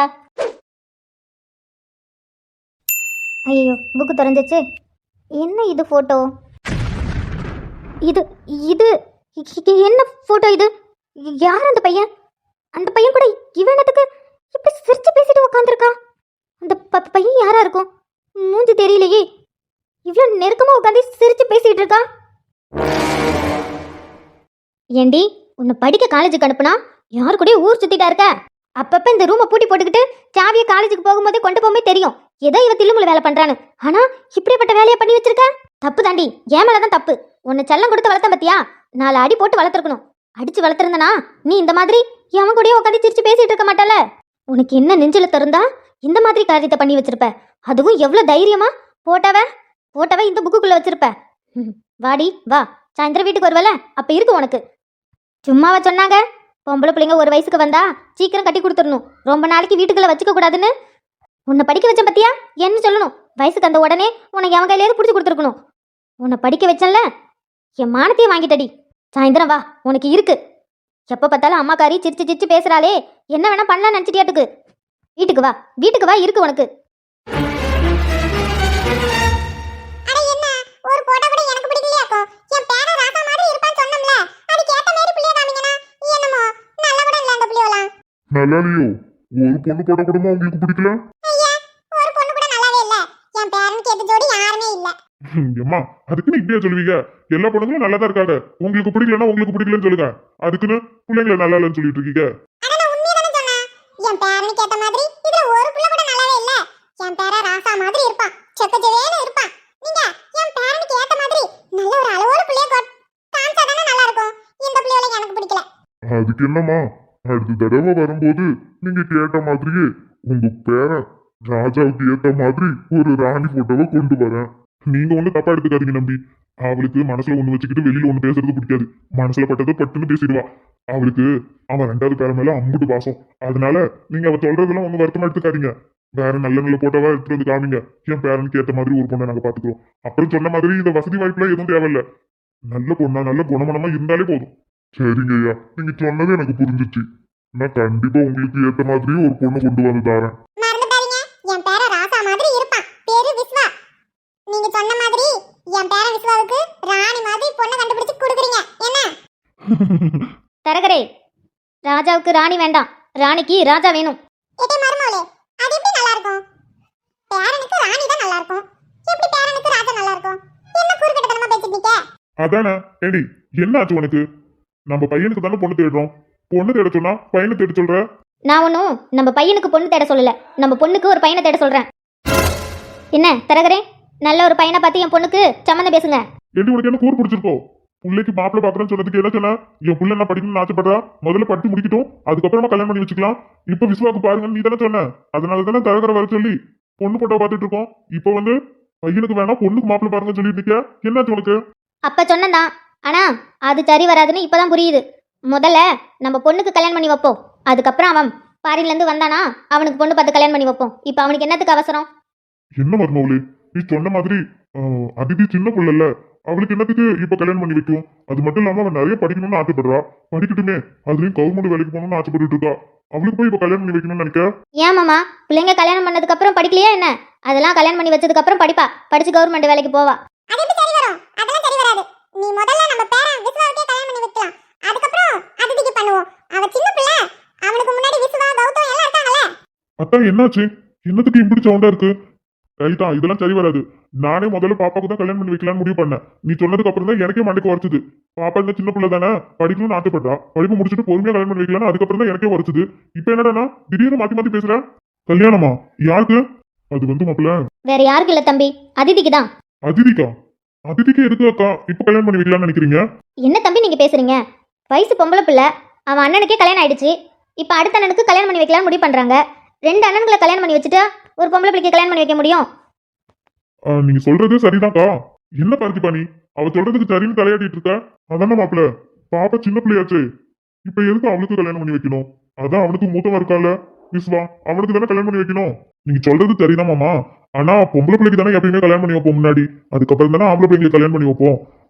ஐயோ புக்கு திறந்துச்சு. என்ன இது போட்டோ? இது இது என்ன போட்டோ இது? யார் அந்த பையன்? அந்த பையன் கூட இவனத்துக்கு இப்படி சிரிச்சு பேசிட்டு உட்காந்துருக்கான். அந்த பையன் யாரா இருக்கும்? மூஞ்சி தெரியலையே. இவ்வளவு நெருக்கமா உட்காந்து சிரிச்சு பேசிட்டு இருக்கா. ஏண்டி உன்னை படிக்க காலேஜுக்கு அனுப்புனா யாரு கூட ஊர் சுத்திட்டா இருக்க? அப்பப்ப இந்த ரூமை பூட்டி போட்டுக்கிட்டு சாவியை காலேஜுக்கு போகும்போதே கொண்டு போகும்போது தெரியும் ஏதோ இவ தில்லுமுள்ள வேலை பண்றான்னு. ஆனா இப்படிப்பட்ட வேலையை பண்ணி வச்சிருக்க. தப்பு தாண்டி, என் மேலதான் தப்பு. உன்னை செல்லம் கொடுத்து வளர்த்த பத்தியா? 4 அடி போட்டு வளர்த்துருக்கணும். அடிச்சு வளர்த்துருந்தனா நீ இந்த மாதிரி எவன் கூடயே உட்காந்து சிரிச்சு பேசிட்டு இருக்க மாட்டல. உனக்கு என்ன நெஞ்சில திறந்தா இந்த மாதிரி காரியத்தை பண்ணி வச்சிருப்ப. அதுவும் எவ்வளவு தைரியமா போட்டவ இந்த புக்குக்குள்ள வச்சிருப்ப. வாடி வா, சாயந்தரம் வீட்டுக்கு வருவல, அப்ப இருக்கு உனக்கு. சும்மாவா சொன்னாங்க பொம்பளை பிள்ளைங்க ஒரு வயசுக்கு வந்தா சீக்கிரம் கட்டி கொடுத்துடணும், ரொம்ப நாளைக்கு வீட்டுக்குள்ள வச்சுக்க கூடாதுன்னு? உன்னை படிக்க வச்ச பத்தியா என்ன சொல்லணும்? வயசுக்கு அந்த உடனே உனக்கு அவன் கையிலேயே பிடிச்சி கொடுத்துருக்கணும். உன்னை படிக்க வச்சல என் மானத்தையே வாங்கிட்டடி. சாயந்தரம் வா, உனக்கு இருக்கு. எப்ப பார்த்தாலும் அம்மாக்காரி சிரிச்சு சிரிச்சு பேசுறாளே, என்ன வேணா பண்ணலாம் நினைச்சிட்டியாட்டுக்கு. வீட்டுக்கு வா இருக்கு உனக்கு. நல்லாலையோ? ஒரு பொண்ணு போட்ட குடும்பம் உங்களுக்கு பிடிக்கல? எம்மா அதுக்குன்னு இப்படியா சொல்லுவீங்க? எல்லா பொண்ணுங்களும் நல்லா தான் இருக்காங்க. உங்களுக்கு பிடிக்கலன்னா உங்களுக்கு பிடிக்கலன்னு சொல்லுங்க. அதுக்குன்னு பிள்ளைங்களை நல்லா இல்லைன்னு சொல்லிட்டு இருக்கீங்க. அதுக்கு என்னம்மா, அடுத்த தடவை வரும்போது நீங்க கேட்ட மாதிரியே உங்க பேரன் ராஜாவுக்கு ஏத்த மாதிரி ஒரு ராணி போட்டோவை கொண்டு வரேன். நீங்க ஒண்ணு தப்பா எடுத்துக்காதீங்க நம்பி. அவளுக்கு மனசுல ஒண்ணு வச்சுக்கிட்டு வெளியில ஒண்ணு பேசுறது பிடிக்காது. மனசுல பட்டதை பட்டுன்னு பேசிடுவா. அவளுக்கு அவன் 2வது பேர மேல அம்புட்டு பாசம். அதனால நீங்க அவ சொல்றதெல்லாம் ஒண்ணு வருத்தமா எடுத்துக்காதீங்க. வேற நல்ல போட்டோவா எடுத்துட்டு வந்து காமிங்க. என் பேரனுக்கு ஏத்த மாதிரி ஒரு பொண்ணை நாங்க பாத்துக்கிறோம். அப்புறம் சொன்ன மாதிரி இந்த வசதி வாய்ப்புல எதுவும் தேவையில்ல. நல்ல பொண்ணா நல்ல குணமனமா இருந்தாலே போதும். சரிங்க ஐயா, நீங்க சொன்னது எனக்கு புரிஞ்சிச்சு. நான் கண்டிப்பா உங்களுக்கு ஏத்த மாதிரி ஒரு பொண்ணு கொண்டு வந்து தரேன். என் பேர ராசா மாதிரி இருப்பான். பேரு விஸ்வா. நீங்க சொன்ன மாதிரி என் பேர விஸ்வாவுக்கு ராணி மாதிரி பொண்ணை கண்டுபிடிச்சு கொடுக்குறீங்க என்ன? தரகரே, ராஜாவுக்கு ராணி வேண்டாம், ராணிக்கு ராஜா வேணும். ஏடி மர்மோலே, அது எப்படி நல்லா இருக்கும்? பேரனுக்கு ராணி தான் நல்லா இருக்கும். எப்படி பேரனுக்கு ராஜா நல்லா இருக்கும்? என்ன குறுக்கிட்டதனமா பேசிட்டு இருக்க? அதானே. ஏடி என்ன ஆச்சு உனக்கு? நம்ம பையனுக்கு தானே பொண்ணு தேடுறோம். பொண்ணு தேட சொன்னா பையனை தேட சொல்ற? நான் ஒன்றும் நம்ம பையனுக்கு பொண்ணு தேட சொல்லல, நம்ம பொண்ணுக்கு ஒரு பையனை தேட சொல்றேன். என்ன தரகரே, நல்ல ஒரு பையனை பார்த்து என் பொண்ணுக்கு சம்மந்தம் பேசுங்க. ஏடி உனக்கு என்ன கூறு பிடிச்சிருக்கோ? பிள்ளைக்கு மாப்பிள்ள பாக்குறேன்னு சொன்னதுக்கு என்ன சொன்ன? என் பிள்ளை என்ன படிக்கணும்னு ஆசைப்படுறா, முதல்ல படித்து முடிக்கட்டும், அதுக்கப்புறமா கல்யாணம் பண்ணி வச்சுக்கலாம். இப்ப விஸ்வாக்கு பாருங்கன்னு நீ தானே சொன்ன. அதனால தானே தரகரை வர சொல்லி பொண்ணு போட்டோ பார்த்துட்டு இருக்கோம். இப்ப வந்து பையனுக்கு வேணா பொண்ணுக்கு மாப்பிள்ள பாருங்கன்னு சொல்லிட்டு இருக்க. என்னாச்சு உனக்கு? அப்ப சொன்னதான், ஆனா அது சரி வராதுன்னு இப்பதான் புரியுது. முதல்ல நம்ம பொண்ணுக்கு கல்யாணம் பண்ணி வைப்போம், அதுக்கப்புறம் அவன் பாரின்ல இருந்து வந்தானா அவனுக்கு பொண்ணு பார்த்து கல்யாணம் பண்ணி வைப்போம். இப்ப அவனுக்கு என்னத்துக்கு அவசரம்? என்ன மர்மவளே, நீ சொன்ன மாதிரி அதிதி சின்ன பிள்ளைல, அவளுக்கு என்னத்துக்கு இப்ப கல்யாணம் பண்ணி வைக்கும்? அது மட்டும் இல்லாம அவன் நிறைய படிக்கணும்னு ஆசைப்படுறா. படிக்கட்டுமே, அதுலயும் கவர்மெண்ட் வேலைக்கு போகணும்னு ஆசைப்பட்டு இருக்கா. அவளுக்கு போய் இப்ப கல்யாணம் பண்ணி வைக்கணும்னு நினைக்க? ஏன் மாமா, பிள்ளைங்க கல்யாணம் பண்ணதுக்கு அப்புறம் படிக்கலையா என்ன? அதெல்லாம் கல்யாணம் பண்ணி வச்சதுக்கு அப்புறம் படிப்பா, படிச்சு கவர்மெண்ட் வேலைக்கு போவா. அது எப்படி சரி வரும்? அதெல்லாம் சரி வராது. நீ முதல்ல நம்ம பேரன் விஸ்வாவுக்கே கல்யாணம் பண்ணி வைக்கலாம், அதுக்கப்புறம் அதிதிக்கு பண்ணுவோம். அவ சின்ன பிள்ளை, அவனுக்கு முன்னாடி விஸ்வா கௌதம் எல்லாம் இருக்காங்கல்ல. அத்தான் என்னாச்சு? என்னத்துக்கு இப்படி சவுண்டா இருக்கு? ரைட்டா, இதெல்லாம் சரி வராது. நானே முதல்ல பாப்பாக்கு தான் கல்யாணம் பண்ணி வைக்கலாம்னு முடிவு பண்ணேன். நீ சொன்னதுக்கு அப்புறம் தான் எனக்கே மண்டைக்கு உரைச்சுது. பாப்பா இந்த சின்ன பிள்ளை தானே, படிக்கணும்னு ஆசைப்படுறா, படிப்பு முடிச்சுட்டு பொறுமையா கல்யாணம் பண்ணி வைக்கலாம். அதுக்கப்புறம் தான் எனக்கே உரைச்சுது. இப்ப என்னடா திடீர்னு மாத்தி மாத்தி பேசுற? கல்யாணமா? யாருக்கு? அது வந்து மாப்பிள்ள வேற யாருக்கு இல்ல தம்பி, அதிதிக்கு தான். அதிதிக்கா. அதிதிக்கு எதுக்கு அக்கா இப்ப கல்யாணம் பண்ணி வைக்கலாம்னு நினைக்கிறீங்க? என்ன தம்பி நீங்க பேசுறீங்க? வயசு பொம்பளை பிள்ளை, அவன் அண்ணனுக்கே கல்யாணம் ஆயிடுச்சு. இப்ப அடுத்த அண்ணனுக்கு கல்யாணம் பண்ணி வைக்கலாம்னு முடிவு பண்றாங்க. ரெண்டு அண்ணன்களை கல்யாணம் பண்ணி வச்சுட்டு ஒரு பொம்பளை பிள்ளைக்கு கல்யாணம் பண்ணி வைக்க முடியும்? நீங்க சொல்றது சரிதான்க்கா. என்ன பார்த்திபா நீ அவ சொல்றதுக்கு சரின்னு தலையாட்டிட்டு இருக்க? அதானே மாப்பிள்ள, பாப்பா சின்ன பிள்ளையாச்சு. இப்ப எதுக்கு அவளுக்கு கல்யாணம் பண்ணி வைக்கணும்? அதான் அவனுக்கு மூத்தவா இருக்கால விஸ்வா, அவனுக்கு தானே கல்யாணம் பண்ணி வைக்கணும். நீங்க சொல்றது சரிதான் மாமா. ஆனா பொம்பளை பிள்ளைக்கு தானே எப்பயுமே கல்யாணம் பண்ணி வைப்போம் முன்னாடி. அதுக்கப்புறம் தானே ஆம்பளை பிள்ளைங்களுக்கு கல்யாணம் பண்ணி வைப்போம்.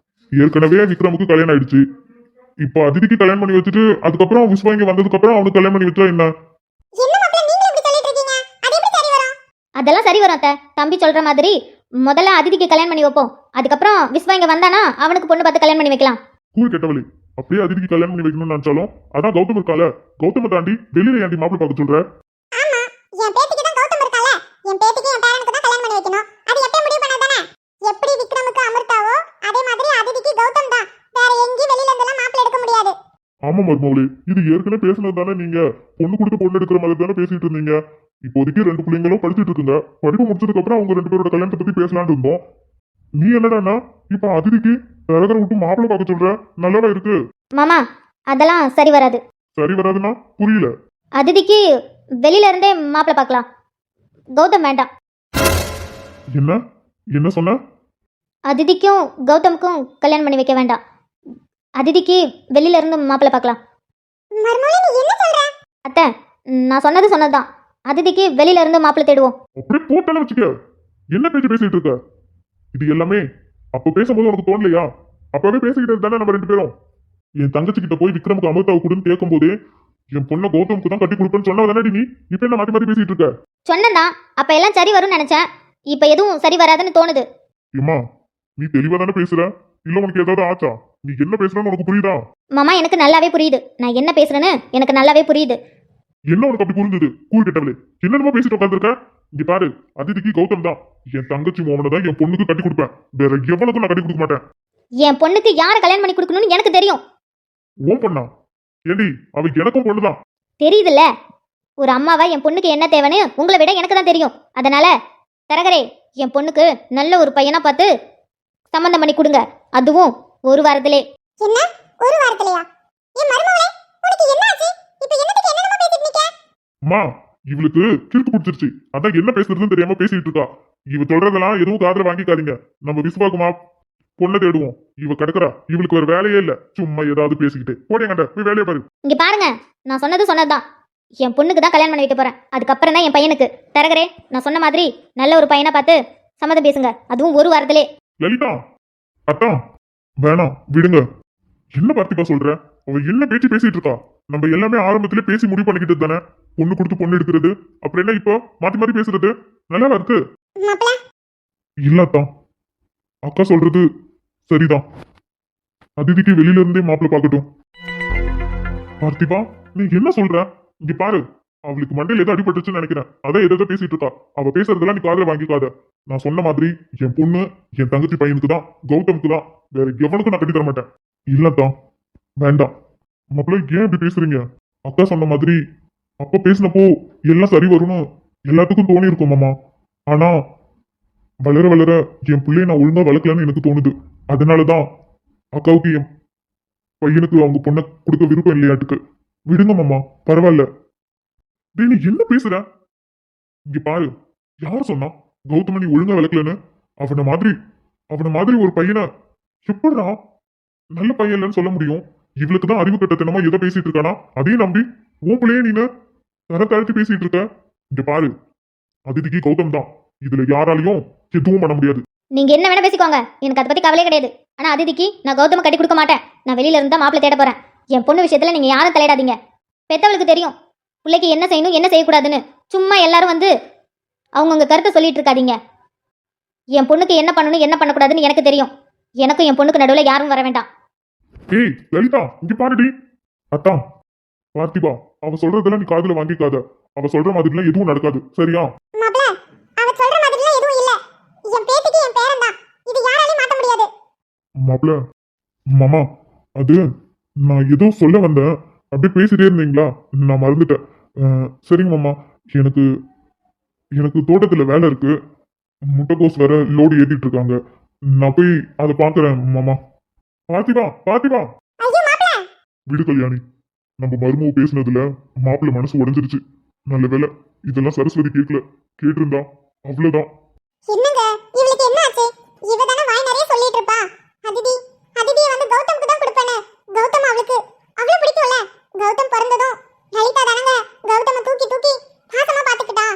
ஏற்கனவே விக்ரமுக்கு கல்யாணம் ஆயிடுச்சு. இப்போ அதிதிக்கு கல்யாணம் பண்ணி வச்சுட்டு அதுக்கப்புறம் விஸ்வா இங்க வந்ததுக்கு அப்புறம் அவனுக்கு கல்யாணம் பண்ணி வச்சா என்ன? அதெல்லாம் சரி வரும் அத்தை. தம்பி சொல்ற மாதிரி முதல்ல அதிதிக்கு கல்யாணம் பண்ணி வைப்போம். அதுக்கப்புறம் விஸ்வா இங்க வந்தானா அவனுக்கு பொண்ணு பார்த்து கல்யாணம் பண்ணி வைக்கலாம். கூழ் கெட்டவளி, அப்படியே அதிதிக்கு கல்யாணம் பண்ணி வைக்கணும்னு நினைச்சாலும் அதான் கௌதம் இருக்கால, கௌதம தாண்டி வெளியில ஏன்டி மாப்பிள்ளை பார்க்க சொல்ற? ஆமா, என் பேத்திக்கு தான் கௌதம் இருக்கால, என் பேத்திக்கு என் பேரனுக்கு தான் கல்யாணம் பண்ணி வைக்கணும். அது எப்ப முடிவு பண்ணதானே? எப்படி விக்ரமுக்கு அமிர்தாவோ அதே மாதிரி அதிதிக்கு கௌதம் தான். வேற எங்கேயும் வெளியில இருந்தெல்லாம் மாப்பிள்ளை எடுக்க முடியாது. ஆமா மருமவளி, இது ஏற்கனவே பேசுனது தானே. நீங்க பொண்ணு கொடுத்து பொண்ணு எடுக்கிற மாதிரி தானே பேசிட்டு இருந்தீங்க. இப்போதைக்கு ரெண்டு பிள்ளைங்களும் படிச்சுட்டு இருக்குங்க. படிப்பு முடிச்சதுக்கு அப்புறம் அவங்க ரெண்டு பேரோட கல்யாணத்தை பத்தி பேசலாம்னு இருந்தோம். நீ என்னடான்னா இப்ப அதிதிக்கு தரகரை விட்டு மாப்பிள்ளை பார்க்க சொல்ற? நல்லதா இருக்கு. மாமா, அதெல்லாம் சரி வராது. சரி வராதுன்னா புரியல. அதிதிக்கு வெளியில இருந்தே மாப்பிள்ளை பார்க்கலாம். கௌதம் வேண்டாம். என்ன என்ன சொன்ன? அதிதிக்கும் கௌதமுக்கும் கல்யாணம் பண்ணி வைக்க வேண்டாம். அதிதிக்கு வெளியில இருந்து மாப்பிள்ளை பார்க்கலாம். அத்தை, நான் சொன்னதுதான். அதிதிக்கு வெளியில இருந்து மாப்பிள்ளை தேடுவோம். அப்படியே போட்டாலும் வச்சுக்க. என்ன பேச்சு பேசிட்டு இருக்க? இது எல்லாமே அப்ப பேசும்போது உனக்கு தோணலையா? அப்பவே பேசிக்கிட்டது தானே நம்ம ரெண்டு பேரும். என் தங்கச்சி கிட்ட போய் விக்ரமுக்கு அமிர்தாவை கொடுன்னு கேட்கும் போது என் பொண்ணை கௌதமுக்கு தான் கட்டி கொடுப்பேன்னு சொன்னதானே நீ. இப்ப என்ன மாத்தி மாத்தி பேசிட்டு இருக்க? சொன்னதான், அப்ப எல்லாம் சரி வரும்னு நினைச்சேன். இப்ப எதுவும் சரி வராதுன்னு தோணுது. ஏம்மா, நீ தெளிவா தானே பேசுற? இல்ல உனக்கு ஏதாவது ஆச்சா? நீ என்ன பேசுறன்னு உனக்கு புரியுதா? மாமா, எனக்கு நல்லாவே புரியுது. நான் என்ன பேசுறேன்னு எனக்கு நல்லாவே புரியுது. என்ன உனக்கு அப்படி புரிஞ்சுது? கூழ் கெட்டவளே, என்னென்னமோ பேசிட்டு உட்காந்துருக்க. இங்க பாரு, அதிதிக்கு கௌதம் தான். என் தங்கச்சி மோகனை தான் என் பொண்ணுக்கு கட்டி கொடுப்பேன். வேற எவனுக்கும் நான் கட்டி கொடுக்க மாட்டேன். என் பொண்ணுக்கு யாரை கல்யாணம் பண்ணி கொடுக்கணும்னு எனக்கு தெரியும். ஓன் பொண்ணா? ஏண்டி, அவ எனக்கும் பொண்ணுதான். தெரியுதுல்ல, ஒரு அம்மாவா என் பொண்ணுக்கு என்ன தேவைன்னு உங்களை விட எனக்கு தான் தெரியும். அதனால தரகரே, என் பொண்ணுக்கு நல்ல ஒரு பையனா பார்த்து சம்பந்தம் பண்ணி கொடுங்க. அதுவும் ஒரு வாரத்திலே. என்ன, ஒரு வாரத்திலேயா? என் மருமகளே, உனக்கு என்ன ஆச்சு? இப்போ என்னத்துக்கு என்னென்னமோ பேசிட்டு நிக்க? அம்மா, இவளுக்கு கிறுக்கு பிடிச்சிருச்சு. அதான் என்ன பேசுறதுன்னு தெரியாம பேசிட்டு இருக்கா. இவ சொல்றதெல்லாம் எதுவும் காதுல வாங்கிக்காதீங்க. நம்ம விசுவாக்குமா பொண்ணை தேடுவோம். இவ கிடக்குறா, இவளுக்கு ஒரு வேலையே இல்ல. சும்மா ஏதாவது பேசிக்கிட்டு போடேங்கண்ட போய் வேலையை பாரு. இங்க பாருங்க, நான் சொன்னதுதான். என் பொண்ணுக்கு தான் கல்யாணம் பண்ணி வைக்க போறேன். அதுக்கப்புறம் தான் என் பையனுக்கு. தரகரே, நான் சொன்ன மாதிரி நல்ல ஒரு பையனை பார்த்து சம்மதம் பேசுங்க. அதுவும் ஒரு வாரத்திலே. லலிதா, அத்தான், வேணாம் விடுங்க. என்ன பார்த்திபா சொல்ற? அவ என்ன பேச்சு பேசிட்டு இருக்கா? நம்ம எல்லாமே ஆரம்பத்திலே பேசி முடிவு பண்ணிக்கிட்டு தானே பொண்ணு கொடுத்து பொண்ணு எடுக்கிறது. அப்புறம் என்ன இப்போ மாத்தி மாத்தி பேசுறது? நல்லாவா இருக்கு? இல்லத்தான், அக்கா சொல்றது சரிதான். அதிதிக்கு வெளியில இருந்தே மாப்பிள்ளை பார்க்கட்டும். பார்த்திபா, நீ என்ன சொல்ற? இங்க பாரு, அவளுக்கு மண்டையில ஏதோ அடிபட்டுச்சுன்னு நினைக்கிறேன். அதான் ஏதோ பேசிட்டு இருக்கா. அவ பேசுறதெல்லாம் நீ காதுல வாங்கிக்காத. நான் சொன்ன மாதிரி என் பொண்ணு என் தங்கச்சி பையனுக்கு தான், கௌதமுக்கு தான். வேற எவனுக்கும் நான் கட்டி தர மாட்டேன். இல்லத்தான், வேண்டாம். மாப்பிள்ளை, ஏன் இப்படி பேசுறீங்க? அக்கா சொன்ன மாதிரி அப்ப பேசினப்போ எல்லாம் சரி வரும்னு எல்லாத்துக்கும் தோணி இருக்கும் மாமா. ஆனா வளர வளர என் பிள்ளைய நான் ஒழுங்கா வளர்க்கலன்னு எனக்கு தோணுது. அதனாலதான் அக்காவுக்கு என் பையனுக்கு அவங்க பொண்ணை கொடுக்க விருப்பம் இல்லையாட்டுக்கு. விடுங்க மாமா, பரவாயில்ல. டேய், நீ என்ன பேசுற? இங்க பாரு, யார் சொன்னா கௌதம நீ ஒழுங்கா வளர்க்கலன்னு? அவனை மாதிரி ஒரு பையனை எப்படிடா நல்ல பையன் இல்லைன்னு சொல்ல முடியும்? இவளுக்கு தான் அறிவு கட்டத்தனமா எதை பேசிட்டு இருக்கானா? அதையும் நம்பி உன் பிள்ளைய நீனு தர தாழ்த்தி பேசிட்டு இருக்க. இங்க பாரு, அதிதிக்கு கௌதம் தான். இதுல யாராலையும் எதுவும் பண்ண முடியாது. நீங்க என்ன வேணா பேசிக்கோங்க, எனக்கு அதை பத்தி கவலையே கிடையாது. ஆனா அதிதிக்கு நான் கௌதம கட்டி கொடுக்க மாட்டேன். நான் வெளியில இருந்தா மாப்பிள்ளை தேட போறேன். என் பொண்ணு விஷயத்துல நீங்க யாரும் தலையிடாதீங்க. பெத்தவளுக்கு தெரியும் பிள்ளைக்கு என்ன செய்யணும் என்ன செய்யக்கூடாதுன்னு. சும்மா எல்லாரும் வந்து அவங்கவுங்க கருத்தை சொல்லிட்டு இருக்காதீங்க. என் பொண்ணுக்கு என்ன பண்ணணும் என்ன பண்ணக்கூடாதுன்னு எனக்கு தெரியும். எனக்கும் என் பொண்ணுக்கு நடுவில் யாரும் வர வேண்டாம். ஏய் லலிதா, இங்க பாருடி. அத்தான், பார்த்திபா, அவ சொல்றதெல்லாம் நீ காதுல வாங்கிக்காத. அவ சொல்ற மாதிரிலாம் எதுவும் நடக்காது, சரியா? மாப்பிள்ள, மாமா, அது நான் ஏதோ சொல்ல வந்தேன். அப்படியே பேசிட்டே இருந்தீங்களா, நான் மறந்துட்டேன். சரிங்க மாமா, எனக்கு எனக்கு தோட்டத்துல வேலை இருக்கு. முட்டைக்கோஸ் வேற லோடு ஏத்திட்டு இருக்காங்க. நான் போய் அதை பாக்குறேன் மாமா. பார்த்திபா பார்த்திபா ஐயோ மாப்பிள, விடு கல்யாணி. நம்ம மருமக பேசுனதுல மாப்பிள்ளை மனசு உடைஞ்சிருச்சு. நல்ல வேலை இதெல்லாம் சரஸ்வதி கேட்கல. கேட்டிருந்தா அவ்வளவுதான். என்னங்க இவளுக்கு என்ன ஆச்சு? இவ தான வாய் நிறைய சொல்லிட்டு இருப்பா. அதிதி அதிதியை வந்து கௌதம்க்கு தான் கொடுப்பேனே. கௌதம் அவளுக்கு அவ்வளவு பிடிக்கும்ல. கௌதம் பிறந்ததும் லலிதா தானங்க கௌதம தூக்கி தூக்கி பாசமா பாத்துக்கிட்டா.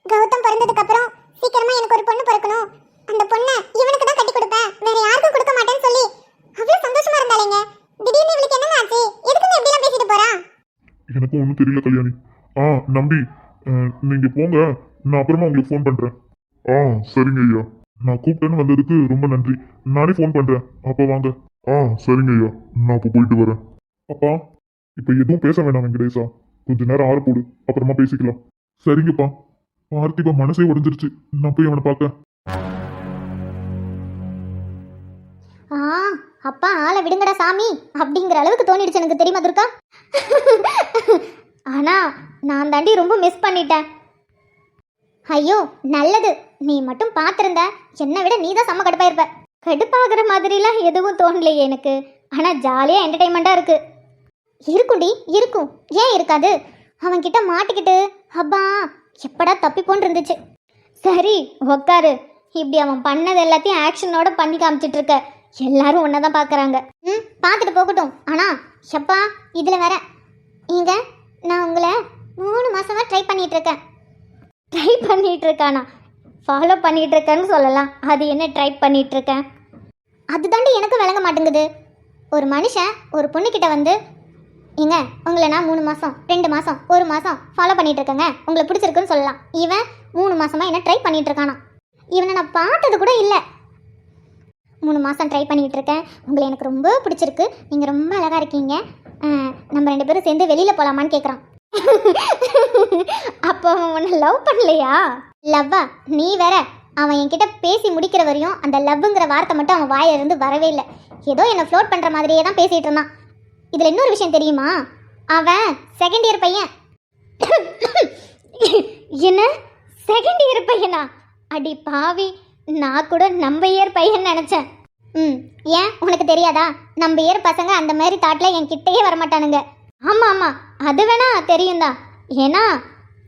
கௌதம் பிறந்ததுக்கு அப்புறம் சீக்கிரமா எனக்கு ஒரு பொண்ணு பிறக்கணும், அந்த பொண்ணை இவனுக்கு தான் கட்டி கொடுப்பேன், வேற யாருக்கும் கொடுக்க மாட்டேன்னு சொல்லி அவ்வளவு சந்தோஷமா இருந்தாளேங்க. திடீர்னு இவளுக்கு என்னங்க ஆச்சு? எதுக்குங்க இப்படி எல்லாம் பேசிட்டு போறா? எனக்கும் ஒன்றும் தெரியல கல்யாணி. நம்பி நீங்க போங்க. நான் அப்புறமா உங்களுக்கு ஃபோன் பண்றேன். சரிங்க ஐயா. நான் கூப்பிட்டேன்னு வந்ததுக்கு ரொம்ப நன்றி. நானே ஃபோன் பண்றேன். அப்ப வாங்க. சரிங்க ஐயா. நான் அப்போ போயிட்டு வரேன். அப்பா இப்ப எதுவும் பேச வேண்டாம் வெங்கடேசா. கொஞ்ச நேரம் ஆற போடு, அப்புறமா பேசிக்கலாம். சரிங்கப்பா. பார்த்திபா மனசே உடைஞ்சிருச்சு. நான் போய் அவனை பார்க்க. அப்பா ஆளை விடுங்கடா சாமி அப்படிங்கிற அளவுக்கு தோணிடுச்சு எனக்கு, தெரியுமா துர்கா? ஆனா நான் தாண்டி ரொம்ப மிஸ் பண்ணிட்டேன். ஐயோ நல்லது, நீ மட்டும் பார்த்திருந்த என்னை விட நீ தான் செம்ம கடுப்பாயிருப்ப. கடுப்பாகிற மாதிரிலாம் எதுவும் தோணலையே எனக்கு. ஆனா ஜாலியா என்டர்டைன்மெண்டா இருக்கு. இருக்கும்டி இருக்கும், ஏன் இருக்காது? அவன்கிட்ட மாட்டிக்கிட்டு அப்பா எப்படா தப்பிப்போன்னு இருந்துச்சு. சரி உக்காரு. இப்படி அவன் பண்ணது எல்லாத்தையும் ஆக்ஷனோட பண்ணி காமிச்சிட்டு இருக்க. எல்லாரும் ஒன்னதான் பாக்குறாங்க. பார்த்துட்டு போகட்டும். ஆனா எப்பா இதுல வேற இங்க நான் உங்களை 3 மாசமா ட்ரை பண்ணிட்டு இருக்கேன். ட்ரை பண்ணிட்டு இருக்கானா? ஃபாலோ பண்ணிட்டு இருக்கேன்னு சொல்லலாம். அது என்ன ட்ரை பண்ணிட்டு இருக்கேன்? அதுதாண்டி எனக்கு விளங்க மாட்டேங்குது. ஒரு மனுஷன் ஒரு பொண்ணுக்கிட்ட வந்து ஏங்க உங்களை நான் 3 மாதம் 2 மாதம் 1 மாதம் ஃபாலோ பண்ணிட்டு இருக்கேங்க, உங்களை பிடிச்சிருக்குன்னு சொல்லலாம். இவன் 3 மாசமா என்ன ட்ரை பண்ணிட்டு இருக்கானா? இவனை நான் பார்த்தது கூட இல்லை. 3 மாதம் ட்ரை பண்ணிட்டு இருக்கேன், உங்களை எனக்கு ரொம்ப பிடிச்சிருக்கு, நீங்கள் ரொம்ப அழகாக இருக்கீங்க, நம்ம 2 பேரும் சேர்ந்து வெளியில் போகலாமான்னு கேட்குறான். அப்போ அவன் உன்னை லவ் பண்ணலையா? லவ்வா? நீ வேற. அவன் என்கிட்ட பேசி முடிக்கிற வரையும் அந்த லவ்ங்கிற வார்த்தை மட்டும் அவன் வாயிலிருந்து வரவே இல்லை. ஏதோ என்னை ஃப்ளோட் பண்ணுற மாதிரியே தான் பேசிகிட்டு இருந்தான். இதில் இன்னொரு விஷயம் தெரியுமா? அவன் செகண்ட் இயர் பையன். என்ன செகண்ட் இயர் பையனா? அடி பாவி, நான் கூட நம்ம இயர் பையன் நினச்சேன். ஏன் உனக்கு தெரியாதா? நம்ம இயர் பசங்க அந்த மாதிரி தாட்டில் என் கிட்டேயே வரமாட்டானுங்க. ஆமாம் ஆமாம், அது வேணா தெரியும் தான். ஏன்னா